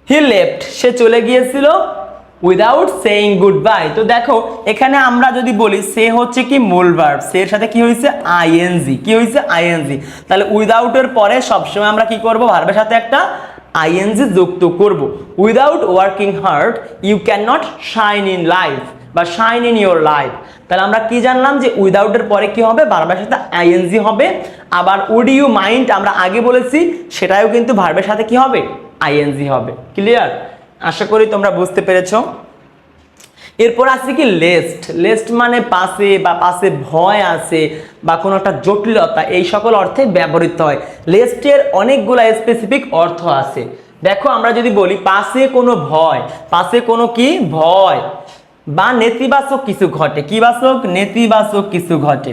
He left, সে চলে গিয়েছিল উইদাউট সেইং গুড বাই। তো দেখো এখানে আমরা যদি বলি সে হচ্ছে কি মূল ভার্ব, সে এর সাথে কি হয়েছে আইএনজি, কি হয়েছে আইএনজি, তাহলে উইদাউট এর পরে সবসময় আমরা কি করব ভার্বের সাথে একটা আইএনজি যুক্ত করব। Without working hard you can not shine in life বা শাইন ইন ইউর লাইফ। তাহলে আমরা কি জানলাম যে উইদাউট এর পরে কি হবে ভার্বের সাথে আইএনজি হবে। আবার উড ইউ মাইন্ড আমরা আগে বলেছি সেটাও কিন্তু ভার্বের সাথে কি হবে আইএনজি হবে। ক্লিয়ার? আশা করি তোমরা বুঝতে পেরেছো। এরপর আছে কি লেস্ট। লেস্ট মানে পাশে বা পাশে ভয় আছে বা কোনো একটা জটিলতা, এই সকল অর্থে ব্যবহৃত হয়। লেস্টের অনেকগুলো স্পেসিফিক অর্থ আছে। দেখো আমরা যদি বলি পাশে কোনো ভয়, পাশে কোনো কি ভয় বা নেতিবাচক কিছু ঘটে, কি বাচক নেতিবাচক কিছু ঘটে,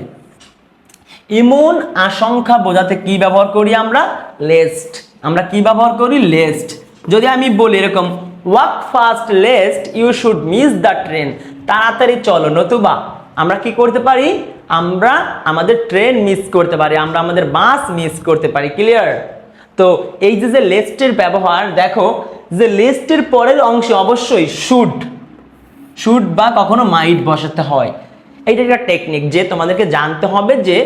এমন আশঙ্কা বোঝাতে কি ব্যবহার করি আমরা লেস্ট। আমরা কি ব্যবহার করি লেস্ট। যদি আমি বলি এরকম walk fast lest you should miss the train, তাড়াতাড়ি চলো নতুবা আমরা কি করতে পারি আমরা আমাদের ট্রেন মিস করতে পারি, আমরা আমাদের বাস মিস করতে পারি। ক্লিয়ার? তো এই যে লেস্টের ব্যবহার দেখো যে লেস্টের পরের অংশে অবশ্যই শুড শুড বা কখনো মাইট বসাতে হয়। এইটা একটা টেকনিক যে তোমাদেরকে জানতে হবে যে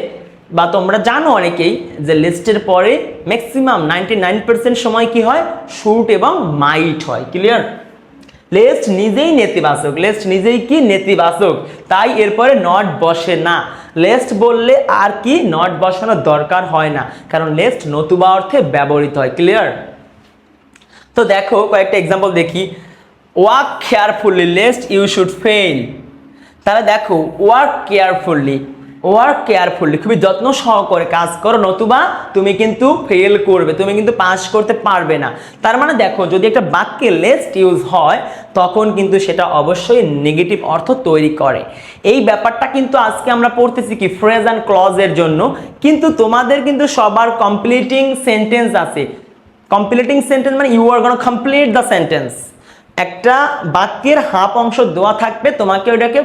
বা তোমরা জানো অনেকেই যে লিস্টের পরে ম্যাক্সিমাম 99% সময় কি হয় শুড এবং মাইট হয়। ক্লিয়ার? লেস্ট নিজেই নেতিবাচক, লেস্ট নিজেই কি নেতিবাচক, তাই এরপরে নট বসে না। লেস্ট বললে আর কি নট বসানোর দরকার হয় না, কারণ লেস্ট নতুবা অর্থে ব্যবহৃত হয়। ক্লিয়ার? তো দেখো কয়েকটা এক্সাম্পল দেখি। Work carefully lest you should fail. তাহলে দেখো ওয়ার্ক কেয়ারফুলি, ওয়ার্ক কেয়ারফুলি খুবই যত্ন সহকারে কাজ করো নতুবা তুমি কিন্তু ফেল করবে, তুমি কিন্তু পাস করতে পারবে না। তার মানে দেখো যদি একটা বাক্যে লেস্ট ইউজ হয় তখন কিন্তু সেটা অবশ্যই নেগেটিভ অর্থ তৈরি করে। এই ব্যাপারটা কিন্তু আজকে আমরা পড়তেছি কি ফ্রেজ অ্যান্ড ক্লজের জন্য, কিন্তু তোমাদের কিন্তু সবার কমপ্লিটিং সেন্টেন্স আছে। কমপ্লিটিং সেন্টেন্স মানে you are gonna complete the sentence. একটা বাক্যের হাফ অংশ দেওয়া থাকবে, তোমাকে ওটাকে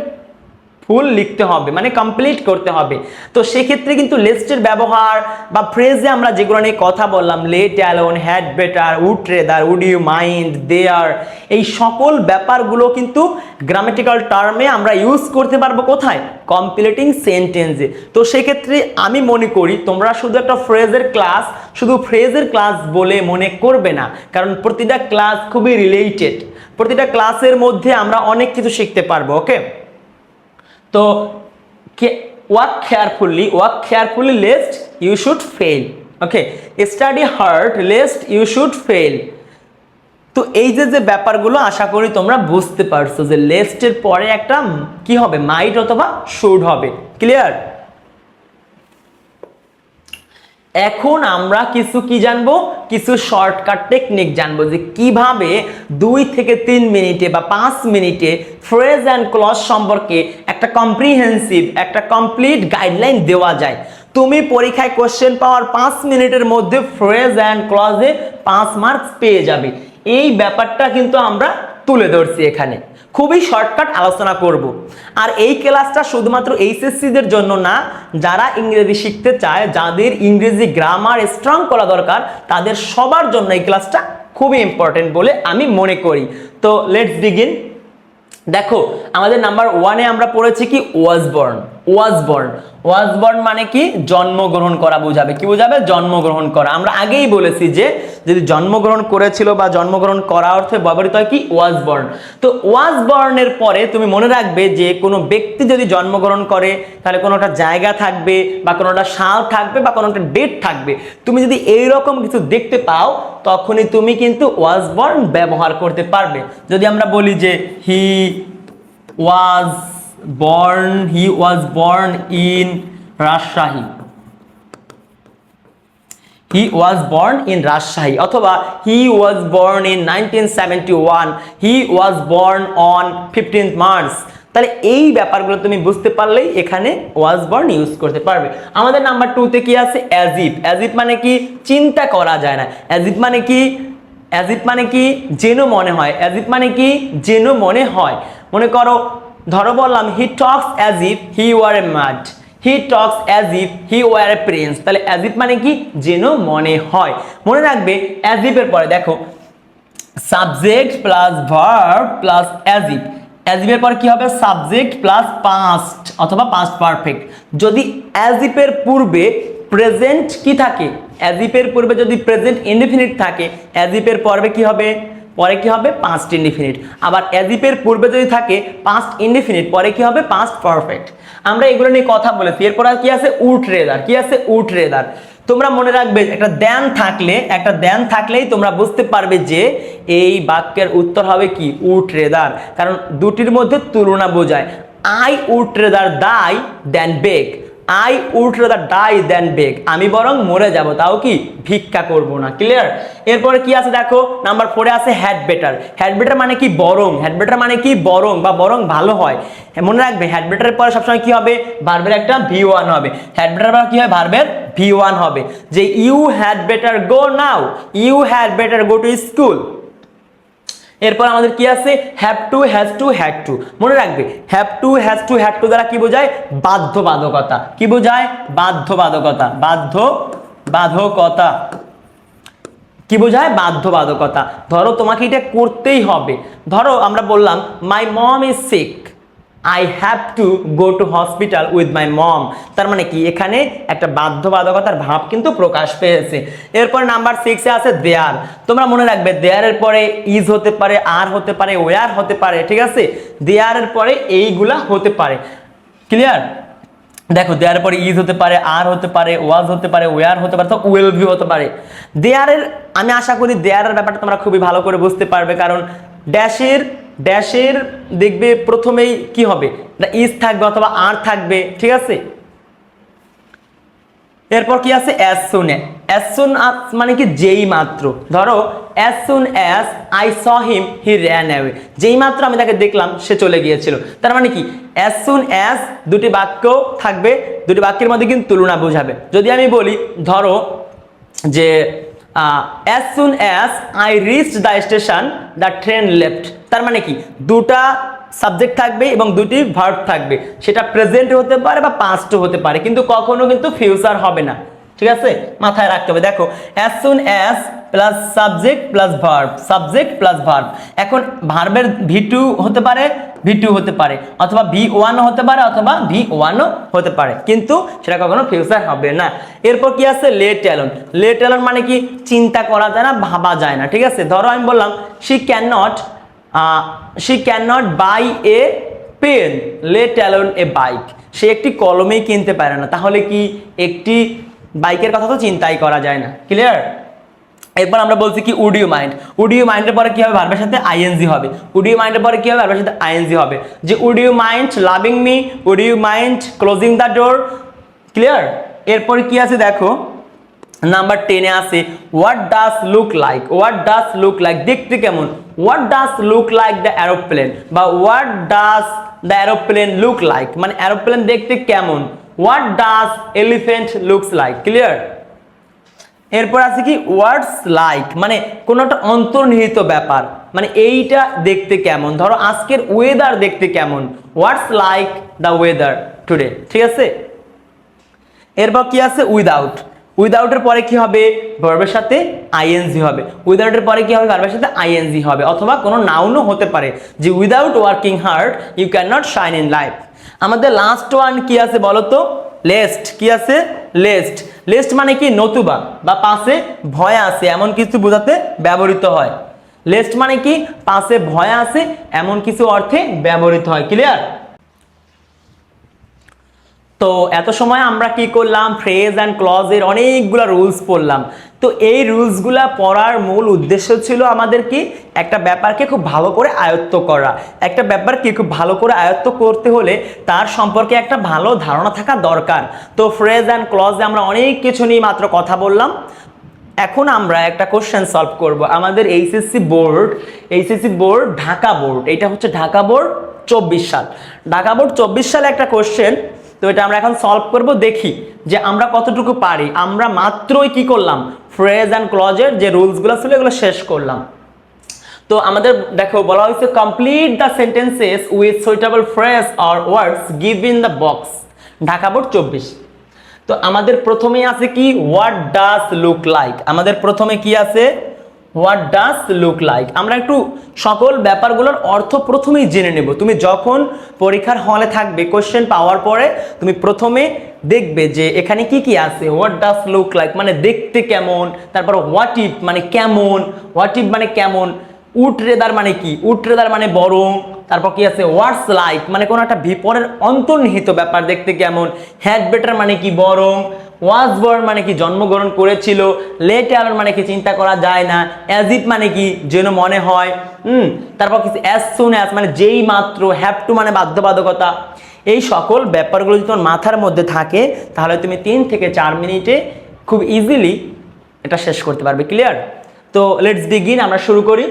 ফুল লিখতে হবে মানে কমপ্লিট করতে হবে। তো সেক্ষেত্রে কিন্তু লিস্টের ব্যবহার বা ফ্রেজে আমরা যেগুলো নিয়ে কথা বললাম let alone, had better, would rather, would you mind, there, এই সকল ব্যাপারগুলো কিন্তু গ্রামেটিক্যাল টার্মে আমরা ইউজ করতে পারবো কোথায় কমপ্লিটিং সেন্টেন্সে। তো সেক্ষেত্রে আমি মনে করি তোমরা শুধু একটা ফ্রেজের ক্লাস শুধু ফ্রেজের ক্লাস বলে মনে করবে না, কারণ প্রতিটা ক্লাস খুবই রিলেটেড, প্রতিটা ক্লাসের মধ্যে আমরা অনেক কিছু শিখতে পারবো। ওকে, তো work carefully lest you should fail. Okay, study hard lest you should fail. তো এই যে ব্যাপারগুলো আশা করি তোমরা বুঝতে পারছো যে লেস্টের পরে একটা কি হবে মাইট অথবা শুড হবে। ক্লিয়ার? এখন আমরা কিছু কি জানবো কিছু শর্টকাট টেকনিক জানবো যে কিভাবে 2 থেকে 3 মিনিটে বা 5 মিনিটে ফ্রেজ অ্যান্ড ক্লজ সম্পর্কে একটা কম্প্রিহেন্সিভ একটা কমপ্লিট গাইডলাইন দেওয়া যায়। তুমি পরীক্ষায় কোশ্চেন পাওয়ার 5 মিনিটের মধ্যে ফ্রেজ অ্যান্ড ক্লজে 5 মার্কস পেয়ে যাবে। এই ব্যাপারটা কিন্তু আমরা তুলে ধরছি এখানে, খুবই শর্টকাট আলোচনা করব। আর এই ক্লাসটা শুধুমাত্র এইচএসসিদের জন্য না, যারা ইংরেজি শিখতে চায়, যাদের ইংরেজি গ্রামার স্ট্রং করা দরকার, তাদের সবার জন্য এই ক্লাসটা খুবই ইম্পর্টেন্ট বলে আমি মনে করি। তো লেটস বিগিন। দেখো আমাদের নাম্বার 1-এ আমরা পড়েছি কি ওয়াজ বর্ন মানে কি জন্মগ্রহণ করা বোঝাবে। কি বোঝাবে? জন্মগ্রহণ করা। আমরা আগেই বলেছি যে যদি জন্মগ্রহণ করেছিল বা জন্মগ্রহণ করা অর্থে ব্যবহৃত হয় কি ওয়াজ বর্ন। তো ওয়াজ বর্নের পরে তুমি মনে রাখবে যে কোনো ব্যক্তি যদি জন্মগ্রহণ করে তাহলে কোনো একটা জায়গা থাকবে বা কোনো একটা সাল থাকবে বা কোনো একটা ডেট থাকবে। তুমি যদি এইরকম কিছু দেখতে পাও তখনই তুমি কিন্তু ওয়াজ বর্ন ব্যবহার করতে পারবে। যদি আমরা বলি যে হি ওয়াজ born in Rajshahi, he was born in Rajshahi, অথবা he was born in 1971, he was born on 15th March। তাহলে এই ব্যাপারগুলো তুমি বুঝতে পারলেই এখানে was born ইউজ করতে পারবে। আমাদের নাম্বার 2-তে কি আছে as if মানে কি চিন্তা করা যায় না, as if মানে কি যেন মনে হয়, as if মানে কি যেন মনে হয়। মনে করো ধরো বললাম he talks as if he were a mad, he talks as if he were a prince. তাহলে অ্যাজ ইফ মানে কি যেন মনে হয়। মনে রাখবে অ্যাজ ইফ এর পরে দেখো সাবজেক্ট প্লাস ভার্ব প্লাস অ্যাজিভ। অ্যাজিভের পর কি হবে? সাবজেক্ট প্লাস পাস্ট অথবা পাস্ট পারফেক্ট। যদি অ্যাজিভের পূর্বে প্রেজেন্ট কি থাকে, অ্যাজিভের পূর্বে যদি প্রেজেন্ট ইনডিফিনিট থাকে, অ্যাজিভের পরে কি হবে? পরে কি হবে? Past indefinite. আবার অ্যাজিভের পূর্বে যদি থাকে পাস্ট ইনডিফিনিট, পরে কি হবে? Past perfect. আমরা এগুলো নিয়ে কথা বলেছি। এরপর আর কি আছে? Would rather. কি আছে? Would rather. তোমরা মনে রাখবে একটা দেন থাকলেই তোমরা বুঝতে পারবে যে এই বাক্যের উত্তর হবে কি? Would rather. কারণ দুটির মধ্যে তুলনা বোঝায়। I would rather die than beg. I would rather die than beg. আমি বরং মরে যাব, তাও কি ভিক্ষা করব না। ক্লিয়ার? এরপরে কি আছে দেখো, নাম্বার 4 আছে হ্যাড বেটার। হ্যাড বেটার মানে কি? বরং। হ্যাড বেটার মানে কি? বরং বা বরং ভালো হয়। মনে রাখবে হ্যাড বেটারের পরে সবসময় কি হবে? ভার্বের একটা V1 হবে। হ্যাড বেটার পর কি হয়? ভার্বের V1 হবে। যে you had better go now, you had better go to school. এরপর আমাদের কি আছে? Have to, has to, had to. মনে রাখবে have to, has to, had to দ্বারা কি বোঝায়? বাধ্যবাধকতা। কি বোঝায়? বাধ্যবাধকতা। বাধ্যবাধকতা কি বোঝায়? বাধ্যবাধকতা। ধরো তোমাকে এটা করতেই হবে। ধরো আমরা বললাম my mom is sick, I have to go to hospital with my mom. তার মানে কি? এখানে একটা বাধ্যবাধকতার ভাব কিন্তু প্রকাশ পেয়েছে। এরপর নাম্বার 6 আছে দেয়ার। তোমরা মনে রাখবে দেয়ারের পরে ইজ হতে পারে, আর হতে পারে, ওয়ার হতে পারে। ঠিক আছে? দেয়ারের পরে এইগুলা হতে পারে। ক্লিয়ার? দেখো দেয়ার পরে ইজ হতে পারে, আর হতে পারে, ওয়াজ হতে পারে, ওয়ার হতে পারে, তো উইল বি হতে পারে। দেয়ারের আমি আশা করি দেয়ারের ব্যাপারটা তোমরা খুবই ভালো করে বুঝতে পারবে। কারণ ড্যাশের দেখবে প্রথমেই কি হবে? ইজ থাকবে অথবা আর থাকবে। ঠিক আছে? এরপর কি আছে? As soon. অ্যাজ সুন মানে কি? যেই মাত্র। ধরো as soon as I saw him he ran away. যেই মাত্র আমি তাকে দেখলাম সে চলে গিয়েছিল। তার মানে কি? অ্যাজ সুন অ্যাজ দুটি বাক্য থাকবে, দুটি বাক্যের মধ্যে কিন্তু তুলনা বোঝাবে। যদি আমি বলি ধরো যে as soon as I reached the station the train left. তার মানে কি? দুটা সাবজেক্ট থাকবে এবং দুটি ভার্ব থাকবে। সেটা প্রেজেন্ট হতে পারে বা পাস্টও হতে পারে, কিন্তু কখনো কিন্তু ফিউচার হবে না। ঠিক আছে? মাথায় রাখতে হবে। দেখো as soon as plus subject plus verb, subject plus verb. এখন ভার্বের V2 হতে পারে, V2 হতে পারে, অথবা V1 হতে পারে, অথবা V1ও হতে পারে, কিন্তু সেটা কখনো ফিউচার হবে না। এরপর কি আছে? Let alone. লেট অ্যালোন মানে কি? চিন্তা করা যায় না, ভাবা যায় না। ঠিক আছে? ধরো আমি বললাম she can not buy a pen let alone a bike. সে একটি কলমেই কিনতে পারে না, তাহলে কি একটি বাইকের কথা তো চিন্তাই করা যায় না। ক্লিয়ার? এরপর আমরা বলছি কি? Would you mind. Would you মাইন্ডের পরে কি হবে? ভার্বের সাথে আইএনজি হবে। উড ইউ মাইন্ডের পরে কি হবে? ভার্বের সাথে আইএনজি হবে। যে would you mind loving me, would you mind closing the door. Clear? এরপরে কি আছে দেখো, নাম্বার 10 আছে what does look like. What does look like দেখতে কেমন? What does look like the aeroplane, বা what does the aeroplane look like মানে aeroplane দেখতে কেমন। What does elephant looks like. Clear? এরপর আছে কি? ওয়ার্ডস লাইক মানে কোনো একটা অন্তর্নিহিত ব্যাপার, মানে এইটা দেখতে কেমন। ধরো আজকের ওয়েদার দেখতে কেমন? হোয়াটস লাইক দ্য ওয়েদার টুডে। ঠিক আছে? এরপর কি আছে? উইদাউট। উইদাউটের পরে কি হবে? ভার্বের সাথে আইএনজি হবে। উইদাউটের পরে কি হবে? ভার্বের সাথে আইএনজি হবে, অথবা কোনো নাউনও হতে পারে। যে without working hard you can not shine in life. আমাদের লাস্ট ওয়ান কি আছে বলো তো? লেস্ট। কি আছে? লেস্ট। লেস্ট মানে কি? নতুবা বা পাশে ভয় আছে এমন কিছু বোঝাতে ব্যবহৃত হয়। লেস্ট মানে কি? পাশে ভয় আছে এমন কিছু অর্থে ব্যবহৃত হয়। ক্লিয়ার? তো এত সময় আমরা কি করলাম? ফ্রেজ অ্যান্ড ক্লজের অনেকগুলো রুলস পড়লাম। তো এই রুলসগুলা পড়ার মূল উদ্দেশ্য ছিল আমাদের কি? একটা ব্যাপারকে খুব ভালো করে আয়ত্ত করা। একটা ব্যাপারকে খুব ভালো করে আয়ত্ত করতে হলে তার সম্পর্কে একটা ভালো ধারণা থাকা দরকার। তো ফ্রেজ অ্যান্ড ক্লজে আমরা অনেক কিছু নিয়ে মাত্র কথা বললাম। এখন আমরা একটা কোশ্চেন সলভ করব। আমাদের এইচএসসি বোর্ড ঢাকা বোর্ড, এটা হচ্ছে ঢাকা বোর্ড 24 সাল। ঢাকা বোর্ড 24 সালে একটা কোশ্চেন। তো এটা আমরা এখন সলভ করব, দেখি যে আমরা কতটুকু পারি। আমরা মাত্রই কি করলাম? ফ্রেজ অ্যান্ড ক্লজের যে রুলসগুলো ছিল এগুলো শেষ করলাম। তো আমাদের দেখো বলা হয়েছে complete the sentences with suitable phrase or words give in the box. Dhaka board 24। তো আমাদের প্রথমেই আছে কি? What does look like. আমাদের প্রথমে কি আছে? What does look like. আমরা একটু সকল ব্যাপারগুলোর অর্থ প্রথমেই জেনে নেব। তুমি যখন পরীক্ষার হলে থাকবে কোশ্চেন পাওয়ার পরে তুমি প্রথমে দেখবে যে এখানে কি কি আছে। হোয়াট ডাজ লুক লাইক মানে দেখতে কেমন, তারপর হোয়াট ইফ মানে কেমন, হোয়াট ইফ মানে কেমন, উড রেদার মানে কি, উড রেদার মানে বরং, তারপর কি আছে হোয়াটস লাইক মানে কোনো একটা বিপরের অন্তর্নিহিত ব্যাপার দেখতে কেমন, হ্যাড বেটার মানে কি বরং, ওয়াজ বর্ন মানে কি জন্মগ্রহণ করেছিল, লেট অ্যালোন মানে কি চিন্তা করা যায় না, অ্যাজ ইফ মানে কি যেন মনে হয়, তারপর কিছু অ্যাজ সুন অ্যাজ মানে যেই মাত্র, হ্যাভ টু মানে বাধ্যবাধকতা। এই সকল ব্যাপারগুলো যদি তোমার মাথার মধ্যে থাকে তাহলে তুমি 3 থেকে 4 মিনিটে খুব ইজিলি এটা শেষ করতে পারবে। ক্লিয়ার? তো লেটস বিগিন, আমরা শুরু করি।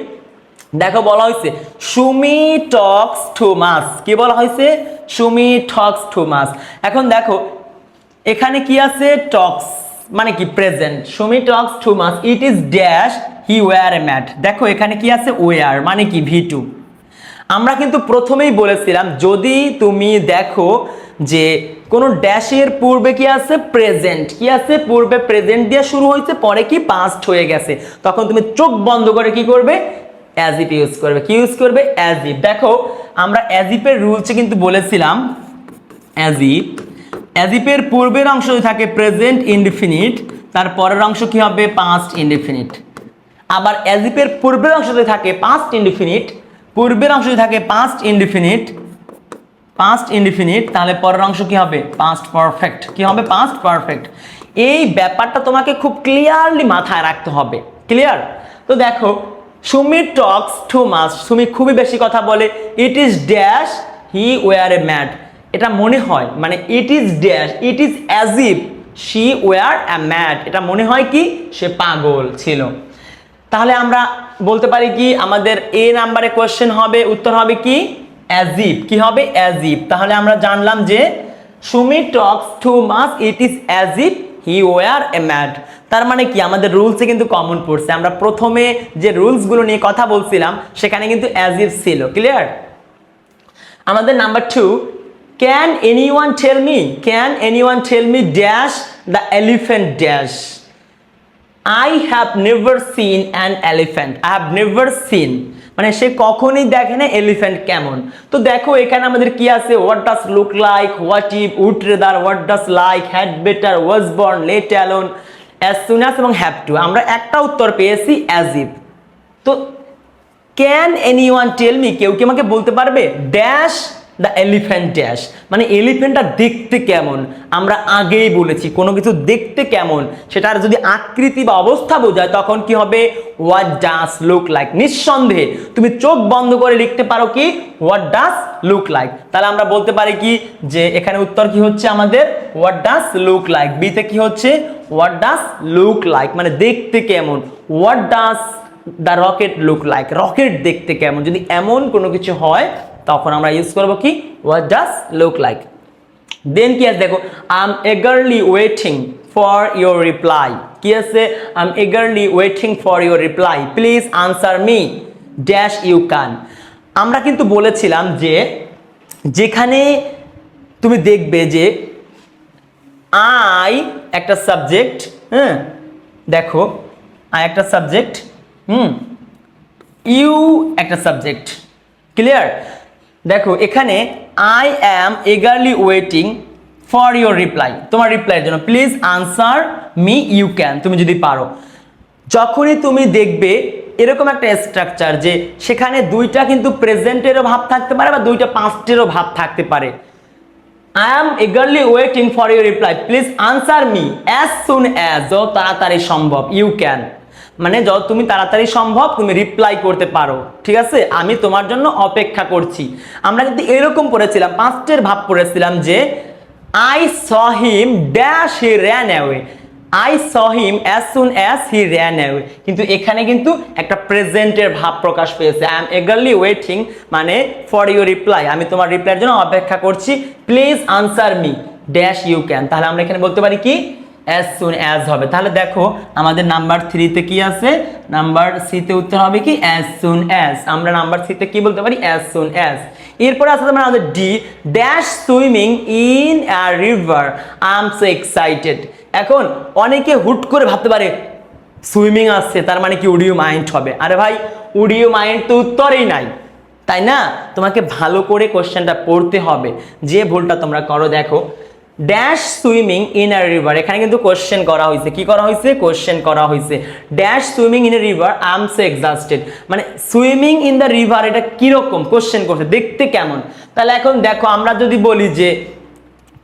দেখো বলা হয়েছে সুমি টক্স টু মাস। কি বলা হয়েছে? Sumi talks too much. এখন দেখো এখানে কি আছে, টক্স মানে কি present. Sumi talks too much, it is dash he were a mat. দেখো এখানে কি আছে, ওয়্যার মানে কি V2। আমরা কিন্তু প্রথমেই বলেছিলাম যদি তুমি দেখো যে কোন ড্যাশের পূর্বে কি আছে, প্রেজেন্ট, কি আছে পূর্বে প্রেজেন্ট দিয়ে শুরু হয়েছে পরে কি পাস্ট হয়ে গেছে, তখন তুমি চোখ বন্ধ করে কি করবে, অ্যাজ ইফ ইউজ করবে। কি ইউজ করবে? As if. দেখো আমরা অ্যাজ ইফের রুলসে কিন্তু বলেছিলাম অ্যাজ ইফ, অ্যাজ ইফের পূর্বের অংশ যদি থাকে প্রেজেন্ট ইনডিফিনিট, তার পরের অংশ কি হবে, পাস্ট ইনডিফিনিট। আবার অ্যাজ ইফের পূর্বের অংশ যদি থাকে পাস্ট ইনডিফিনিট, পূর্বের অংশ যদি থাকে পাস্ট ইনডিফিনিট, পাস্ট ইনডিফিনিট, তাহলে পরের অংশ কি হবে, পাস্ট পারফেক্ট। কি হবে? Past perfect. এই ব্যাপারটা তোমাকে খুব ক্লিয়ারলি মাথায় রাখতে হবে। ক্লিয়ার? তো দেখো Sumi talks too much, Sumi খুবই বেশি কথা বলে। It is dash he were a mat, এটা মনে হয় মানে it is dash, it is as if she were a mat, এটা মনে হয় কি সে পাগল ছিল। তাহলে আমরা বলতে পারি কি আমাদের এ নাম্বারে কোশ্চেন হবে, উত্তর হবে কি অ্যাজ ইফ। কি হবে? As if. তাহলে আমরা জানলাম যে Sumi talks too much, it is as if he were a mat. তার মানে কি আমাদের রুলসে কিন্তু কমন পড়ছে। আমরা প্রথমে যে রুলসগুলো নিয়ে কথা বলছিলাম সেখানে কিন্তু অ্যাজ ইফ ছিল। ক্লিয়ার? আমাদের number 2, can anyone tell me, can anyone tell me dash the elephant dash. I have never seen an elephant. I have never seen মানে সে কখনোই দেখে না এলিফ্যান্ট কেমন। তো দেখো এখানে আমাদের কি আছে, what does look like, what if, would rather, what does like, had better, was born, let alone, as soon as এবং হ্যাভ টু। আমরা একটা উত্তর পেয়েছি অ্যাজ ইফ। তো ক্যান এনিওয়ান টেল মি, কেউ কি আমাকে বলতে পারবে ড্যাশ দ্য এলিফ্যান্ট ড্যাশ মানে এলিফ্যান্টটা দেখতে কেমন। আমরা আগেই বলেছি কোনো কিছু দেখতে কেমন সেটার যদি আকৃতি বা অবস্থা বোঝায় তখন কি হবে, হোয়াট ডাজ লুক লাইক। নিঃসন্দেহে তুমি চোখ বন্ধ করে লিখতে পারো কি হোয়াট ডাজ লুক লাইক। তাহলে আমরা বলতে পারি কি যে এখানে উত্তর কি হচ্ছে আমাদের হোয়াট ডাজ লুক লাইক। বিতে কি হচ্ছে, হোয়াট ডাজ লুক লাইক মানে দেখতে কেমন। What does the rocket look like, rocket দেখতে কেমন। যদি এমন কোনো কিছু হয় তখন আমরা ইউজ করবো কি what does look like. Then কি আছে দেখো, I am eagerly waiting for your reply. কি আছে, I am eagerly waiting for your reply, please answer me dash you can. আমরা কিন্তু বলেছিলাম যে যেখানে তুমি দেখবে যে আই একটা সাবজেক্ট, হ্যাঁ দেখো আই একটা সাবজেক্ট, ইউ একটা সাবজেক্ট। ক্লিয়ার? দেখো এখানে I am eagerly waiting for your reply, তোমার রিপ্লাইয়ের জন্য, please answer me you can, তুমি যদি পারো। যখনই তুমি দেখবে এরকম একটা স্ট্রাকচার যে সেখানে দুইটা কিন্তু প্রেজেন্টেরও ভাব থাকতে পারে বা দুইটা পাস্টেরও ভাব থাকতে পারে। I am eagerly waiting for your reply, please answer me as soon as, যত তাড়াতাড়ি সম্ভব, ইউ ক্যান মানে যত তুমি তাড়াতাড়ি সম্ভব তুমি রিপ্লাই করতে পারো। ঠিক আছে, আমি তোমার জন্য অপেক্ষা করছি। আমরা কিন্তু এরকম পড়েছিলাম, পাস্টের ভাব পড়েছিলাম যে I saw him dash he ran away, I saw him as soon as he ran away. কিন্তু এখানে কিন্তু একটা প্রেজেন্টের ভাব প্রকাশ পেয়েছে। আই এম এগারলি ওয়েটিং মানে ফর ইউর রিপ্লাই, আমি তোমার রিপ্লাইয়ের জন্য অপেক্ষা করছি, please answer me dash you can. তাহলে আমরা এখানে বলতে পারি কি অ্যাজ সুন অ্যাজ হবে। তাহলে দেখো আমাদের নাম্বার 3-তে কি আছে, নাম্বার সি-তে উত্তর হবে কি অ্যাজ সুন অ্যাজ। আমরা নাম্বার সি-তে কি বলতে পারি, অ্যাজ সুন অ্যাজ। এরপরে আছে আমাদের D, dash swimming in a river, I am so excited. এখন অনেকে হুট করে ভাবতে পারে সুইমিং আসছে, তার মানে কি উড ইউ মাইন্ড হবে। আরে ভাই উড ইউ মাইন্ড তো উত্তরেই নাই, তাই না? তোমাকে ভালো করে কোশ্চেনটা পড়তে হবে। যে ভুলটা তোমরা করো, দেখো dash swimming in a river, এখানে কিন্তু কোশ্চেন করা হয়েছে। কি করা হয়েছে? কোশ্চেন করা হয়েছে। Dash swimming in a river I am so exhausted, মানে সুইমিং ইন দ্য রিভার এটা কিরকম কোশ্চেন করছে, দেখতে কেমন। তাহলে এখন দেখো আমরা যদি বলি যে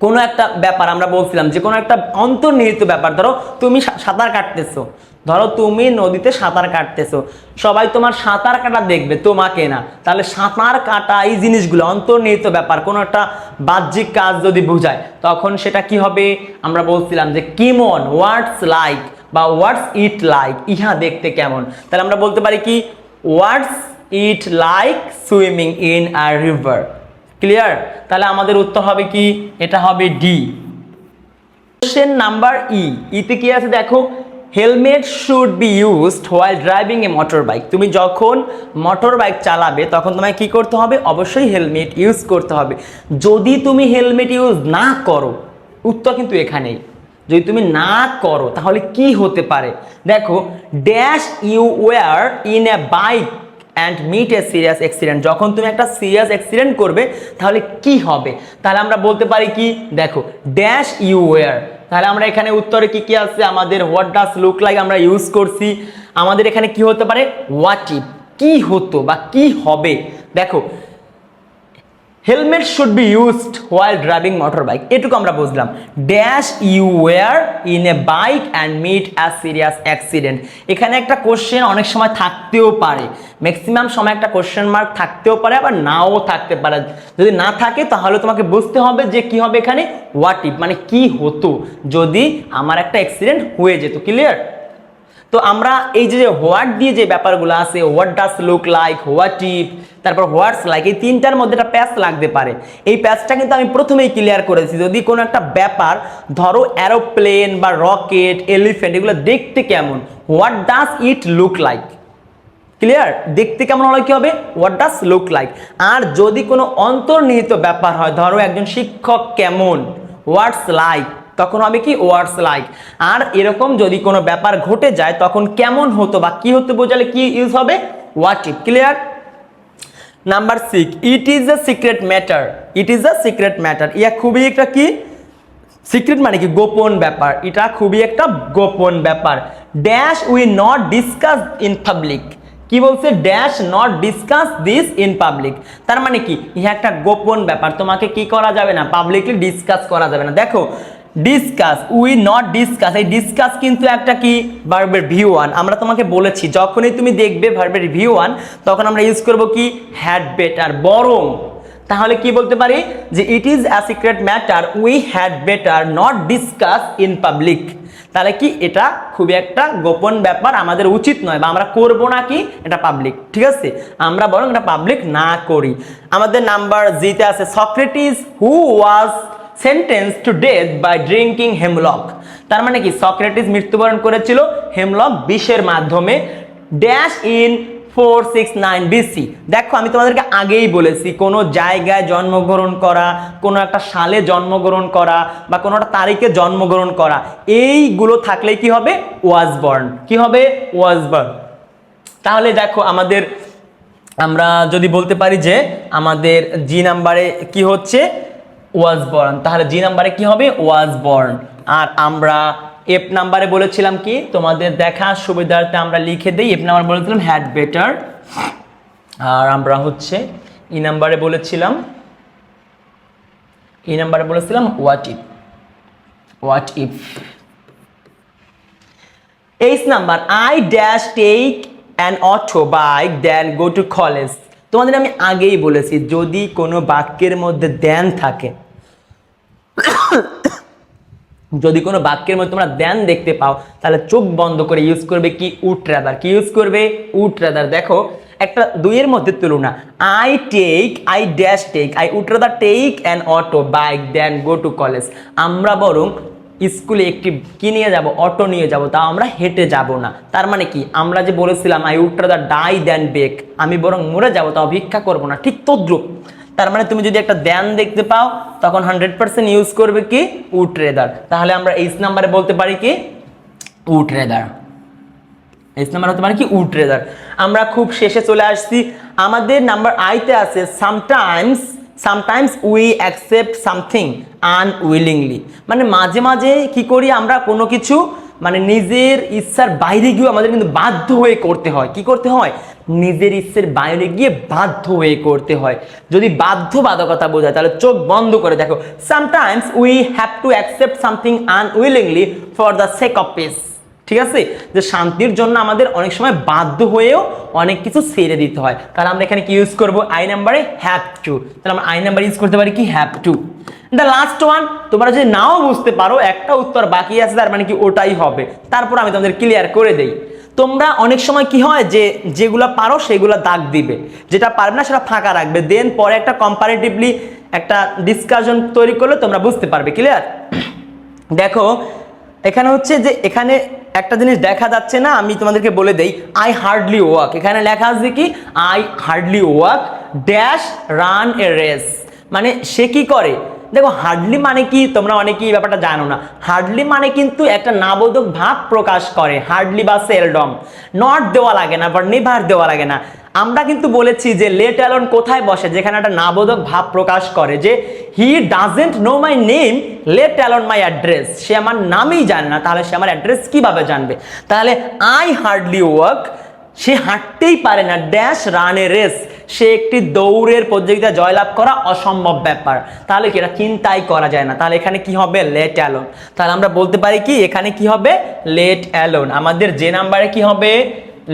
কোনো একটা ব্যাপার, আমরা বলছিলাম যে কোনো একটা অন্তর্নিহিত ব্যাপার, ধরো তুমি সাঁতার কাটতেছো, ধরো তুমি নদীতে সাঁতার কাটতেছো, সবাই তোমার সাঁতার কাটা দেখবে, তোমাকে না। তাহলে সাঁতার কাটা এই জিনিসগুলো অন্তর্নিহিত ব্যাপার, কোনো একটা বাহ্যিক কাজ যদি বোঝায়, তখন সেটা কি হবে? আমরা বলছিলাম যে কিমন, হোয়াটস লাইক বা হোয়াটস ইট লাইক, ইহা দেখতে কেমন। তাহলে আমরা বলতে পারি কি what's it like swimming in a river. Clear? তাহলে আমাদের উত্তর হবে কি? এটা হবে ডি। কোশ্চেন নাম্বার ইতে কি আছে দেখো, helmet should be used while driving A motor bike. তুমি যখন মোটর বাইক চালাবে তখন তোমায় কি করতে হবে? অবশ্যই হেলমেট ইউজ করতে হবে। যদি তুমি হেলমেট ইউজ না করো, উত্তর কিন্তু এখানেই, যদি তুমি না করো তাহলে কি হতে পারে? দেখো dash you were in a bike and meet a serious accident, যখন তুমি একটা সিরিয়াস অ্যাক্সিডেন্ট করবে তাহলে কি হবে? তাহলে আমরা বলতে পারি কি, দেখো ড্যাশ ইউ ওয়্যার, তাহলে আমরা এখানে উত্তরে কি কি আছে? আমাদের হোয়াট ডাজ লুক লাইক আমরা ইউজ করছি। আমাদের এখানে কি হতে পারে? হোয়াট ইফ, কি হতো বা কি হবে। দেখো helmet should be used while driving motor bike, এটুকু আমরা বুঝলাম। Dash you were in a bike and meet a serious accident, এখানে একটা কোশ্চেন অনেক সময় থাকতেও পারে, ম্যাক্সিমাম সময় একটা কোশ্চেন মার্ক থাকতেও পারে, আবার নাও থাকতে পারে। যদি না থাকে তাহলে তোমাকে বুঝতে হবে যে কি হবে এখানে, হোয়াট ইফ, মানে কি হতো যদি আমার একটা অ্যাক্সিডেন্ট হয়ে যেত। ক্লিয়ার? তো আমরা এই যে হোয়াট দিয়ে যে ব্যাপারগুলো আছে, what does look like, what if, তারপর হোয়াটস লাইক, এই তিনটার মধ্যে একটা প্যাচ লাগতে পারে। এই প্যাচটা কিন্তু আমি প্রথমেই ক্লিয়ার করেছি। যদি কোনো একটা ব্যাপার, ধরো অ্যারোপ্লেন বা রকেট, এলিফ্যান্ট, এগুলো দেখতে কেমন, what does it look like. Clear? দেখতে কেমন হলে কি হবে? What does look like. আর যদি কোনো অন্তর্নিহিত ব্যাপার হয়, ধরো একজন শিক্ষক কেমন, হোয়াটস লাইক, তখন হবে কি হোয়াটস লাইক। আর এরকম যদি কোনো ব্যাপার ঘটে যায় তখন কেমন হতো বা কি হতে বোঝালে কি ইউজ হবে? What if. Clear? Number 6, it is a secret matter. It is a secret matter, yeah খুবই একটা কি, সিক্রেট মানে কি গোপন ব্যাপার, এটা খুবই একটা গোপন ব্যাপার। Dash we not discuss in public, কি বলছে? Dash not discuss this in public, তার মানে কি ইহা একটা গোপন ব্যাপার, তোমাকে কি করা যাবে না? পাবলিকলি ডিসকাস করা যাবে না। দেখো ডিসকাস, উই নট ডিসকাস, এই ডিসকাস কিন্তু একটা কি ভার্বের V1। আমরা তোমাকে বলেছি যখনই তুমি দেখবে ভার্বের V1 তখন আমরা ইউজ করব কি হ্যাড বেটার, বরং। তাহলে কি বলতে পারি যে it is a secret matter we had better not discuss in public. তাহলে কি এটা খুবই একটা গোপন ব্যাপার, আমাদের উচিত নয় বা আমরা করব না কি এটা পাবলিক। ঠিক আছে, আমরা বরং এটা পাবলিক না করি। আমাদের নাম্বার জিতে আছে Socrates who was sentenced to death by drinking hemlock. তার মানে কি সক্রেটিস মৃত্যুবরণ করেছিল হেমলক বিষের মাধ্যমে। Dash in 469 BC। দেখো আমি তোমাদেরকে আগেই বলেছি কোনো জায়গায় জন্মগ্রহণ করা, কোনো একটা সালে জন্মগ্রহণ করা বা কোনো একটা তারিখে জন্মগ্রহণ করা, এইগুলো থাকলেই কি হবে? Was born. কি হবে? Was born. তাহলে দেখো আমাদের, আমরা যদি বলতে পারি যে আমাদের জি নাম্বারে কি হচ্ছে? Was born. তাহলে জি নাম্বারে কি হবে? Was born. আর আমরা এফ নাম্বারে বলেছিলাম কি, তোমাদের দেখার সুবিধার্থে আমরা লিখে দিই, এফ নাম্বার বলেছিলাম হ্যাড বেটার। আর আমরা হচ্ছে ই নাম্বারে বলেছিলাম what if. What if. H number, I dash take an auto bike than go to college. তোমাদের আমি আগেই বলেছি যদি কোনো বাক্যের মধ্যে দেন থাকে, যদি কোনো বাক্যের মধ্যে তোমরা দেন দেখতে পাও তাহলে চোখ বন্ধ করে ইউজ করবে কি উড রাদার। কি ইউজ করবে? Would rather. দেখো একটা দুইয়ের মধ্যে তুলনা, I take, I dash take, I would rather take an auto bike than go to college. আমরা বরং স্কুলে একটি কি নিয়ে যাব? অটো নিয়ে যাব, তাও আমরা হেঁটে যাব না। তার মানে কি আমরা যে বলেছিলাম I would rather die than beg, আমি বরং মরে যাব তাও ভিক্ষা করব না, ঠিক তদ্রুপ। তার মানে তুমি যদি একটা দেন দেখতে পাও তখন 100% ইউজ করবে কি উড রেদার। তাহলে আমরা এইচ নাম্বারে বলতে পারি কি উড রেদার। এস নাম্বার হতে পারে কি উড রেজার। আমরা খুব শেষে চলে আসছি, আমাদের নাম্বার আইতে আছে sometimes we accept something unwillingly, মানে মাঝে মাঝে কি করি আমরা কোনো কিছু মানে নিজের ইচ্ছার বাইরে গিয়েও আমাদের কিন্তু বাধ্য হয়ে করতে হয়। কি করতে হয়? নিজের ইচ্ছের বাইরে গিয়ে বাধ্য হয়ে করতে হয়। যদি বাধ্যবাধকতা বোঝায় তাহলে চোখ বন্ধ করে দেখো, sometimes we have to accept something unwillingly for the sake of piece. ঠিক আছে, যে শান্তির জন্য আমাদের অনেক সময় বাধ্য হয়েও অনেক কিছু ছেড়ে দিতে হয়। তাহলে আমরা এখানে কি ইউজ করব? আই নাম্বারে হ্যাভ টু। তাহলে আমরা আই নাম্বার ইউজ করতে পারি কি have to. The last one, তোমরা যদি নাও বুঝতে পারো একটা উত্তর বাকি আছে, তার মানে কি ওটাই হবে। তারপর আমি তোমাদের ক্লিয়ার করে দেই। তোমরা অনেক সময় কি হয় যে যেগুলো পারো সেগুলো দাগ দিবে, যেটা পারবে না সেটা ফাঁকা রাখবে, দেন পরে একটা কম্পারেটিভলি একটা ডিসকাশন তৈরি করলে তোমরা বুঝতে পারবে। ক্লিয়ার? দেখো এখানে হচ্ছে যে এখানে একটা জিনিস দেখা যাচ্ছে না, আমি তোমাদেরকে বলে দেই। আই হার্ডলি ওয়াক, এখানে লেখা আছে কি I hardly walk dash run a race, মানে সে কি করে। দেখো হার্ডলি মানে কি, তোমরা অনেকেই ব্যাপারটা জানো না। হার্ডলি মানে কিন্তু একটা নাবোধক ভাব প্রকাশ করে, হার্ডলি বা সেলডম, নট দেওয়া লাগে না বা নেভার দেওয়া লাগে না। আমরা কিন্তু বলেছি যে লেট অ্যালোন কোথায় বসে, যেখানে একটা নাবোধক ভাব প্রকাশ করে যে he doesn't know my name let alone my address, সে আমার নামই জানে না, তাহলে সে আমার অ্যাড্রেস কিভাবে জানবে। তাহলে আই হার্ডলি ওয়াক, সে হাঁটতেই পারে না, ড্যাশ রান এ রেস, সে একটি দৌড়ের প্রতিযোগিতা জয়লাভ করা অসম্ভব ব্যাপার। তাহলে কি এটা চিন্তাই করা যায় না, তাহলে এখানে কি হবে? Let alone. তাহলে আমরা বলতে পারি কি এখানে কি হবে? Let alone. আমাদের যে নাম্বারে কি হবে?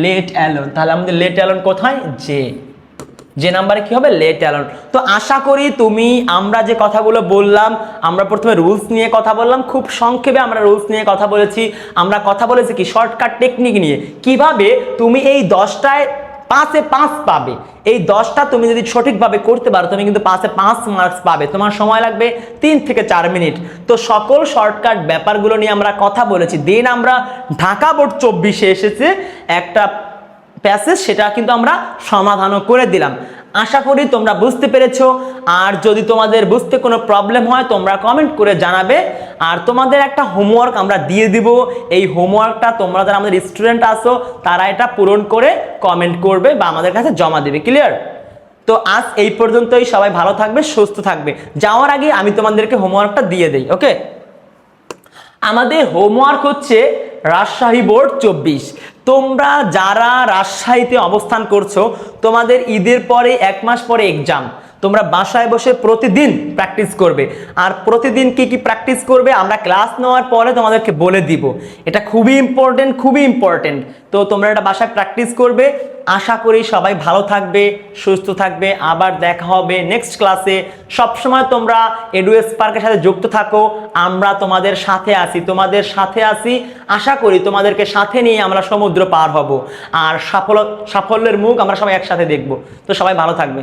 Let alone. তাহলে আমাদের লেট অ্যালোন কোথায়? যে নাম্বারে কি হবে? Let alone. তো আশা করি তুমি, আমরা যে কথাগুলো বললাম, আমরা প্রথমে রুলস নিয়ে কথা বললাম, খুব সংক্ষেপে আমরা রুলস নিয়ে কথা বলেছি। আমরা কথা বলেছি কি শর্টকাট টেকনিক নিয়ে, কিভাবে তুমি এই 10টায় 5-এ 5 পাবে। এই 10টা তুমি যদি সঠিকভাবে করতে পারো তুমি কিন্তু 5-এ 5 মার্কস পাবে। তোমার সময় লাগবে 3 থেকে 4 মিনিট। তো সকল শর্টকাট ব্যাপারগুলো নিয়ে আমরা কথা বলেছি। দেন আমরা ঢাকা বোর্ড 24-এ এসেছে একটা প্যাসেজ, সেটা কিন্তু আমরা সমাধানও করে দিলাম। আশা করি তোমরা বুঝতে পেরেছো। আর যদি তোমাদের বুঝতে কোনো প্রবলেম হয় তোমরা কমেন্ট করে জানাবে। আর তোমাদের একটা হোমওয়ার্ক আমরা দিয়ে দিব, এই হোমওয়ার্কটা তোমরা যারা আমাদের স্টুডেন্ট আছো তারা এটা পূরণ করে কমেন্ট করবে বা আমাদের কাছে জমা দেবে। ক্লিয়ার? তো আজ এই পর্যন্তই। সবাই ভালো থাকবে, সুস্থ থাকবে। যাওয়ার আগে আমি তোমাদেরকে হোমওয়ার্কটা দিয়ে দেই। ওকে, আমাদের হোমওয়ার্ক হচ্ছে রাজশাহী বোর্ড 24। তোমরা যারা রাজশাহীতে অবস্থান করছো, তোমাদের ঈদের পরে 1 মাস পরে এক্সাম। তোমরা বাসায় বসে প্রতিদিন প্র্যাকটিস করবে। আর প্রতিদিন কি কি প্র্যাকটিস করবে আমরা ক্লাস নেওয়ার পরে তোমাদেরকে বলে দিব। এটা খুবই ইম্পর্টেন্ট, খুবই ইম্পর্টেন্ট। তো তোমরা এটা বাসায় প্র্যাকটিস করবে। আশা করি সবাই ভালো থাকবে, সুস্থ থাকবে। আবার দেখা হবে নেক্সট ক্লাসে। সবসময় তোমরা এডু স্পার্কের সাথে যুক্ত থাকো। আমরা তোমাদের সাথে আছি। আশা করি তোমাদেরকে সাথে নিয়ে আমরা সমুদ্র পার হব। আর সাফল্যের মুখ আমরা সবাই একসাথে দেখব। তো সবাই ভালো থাকবে।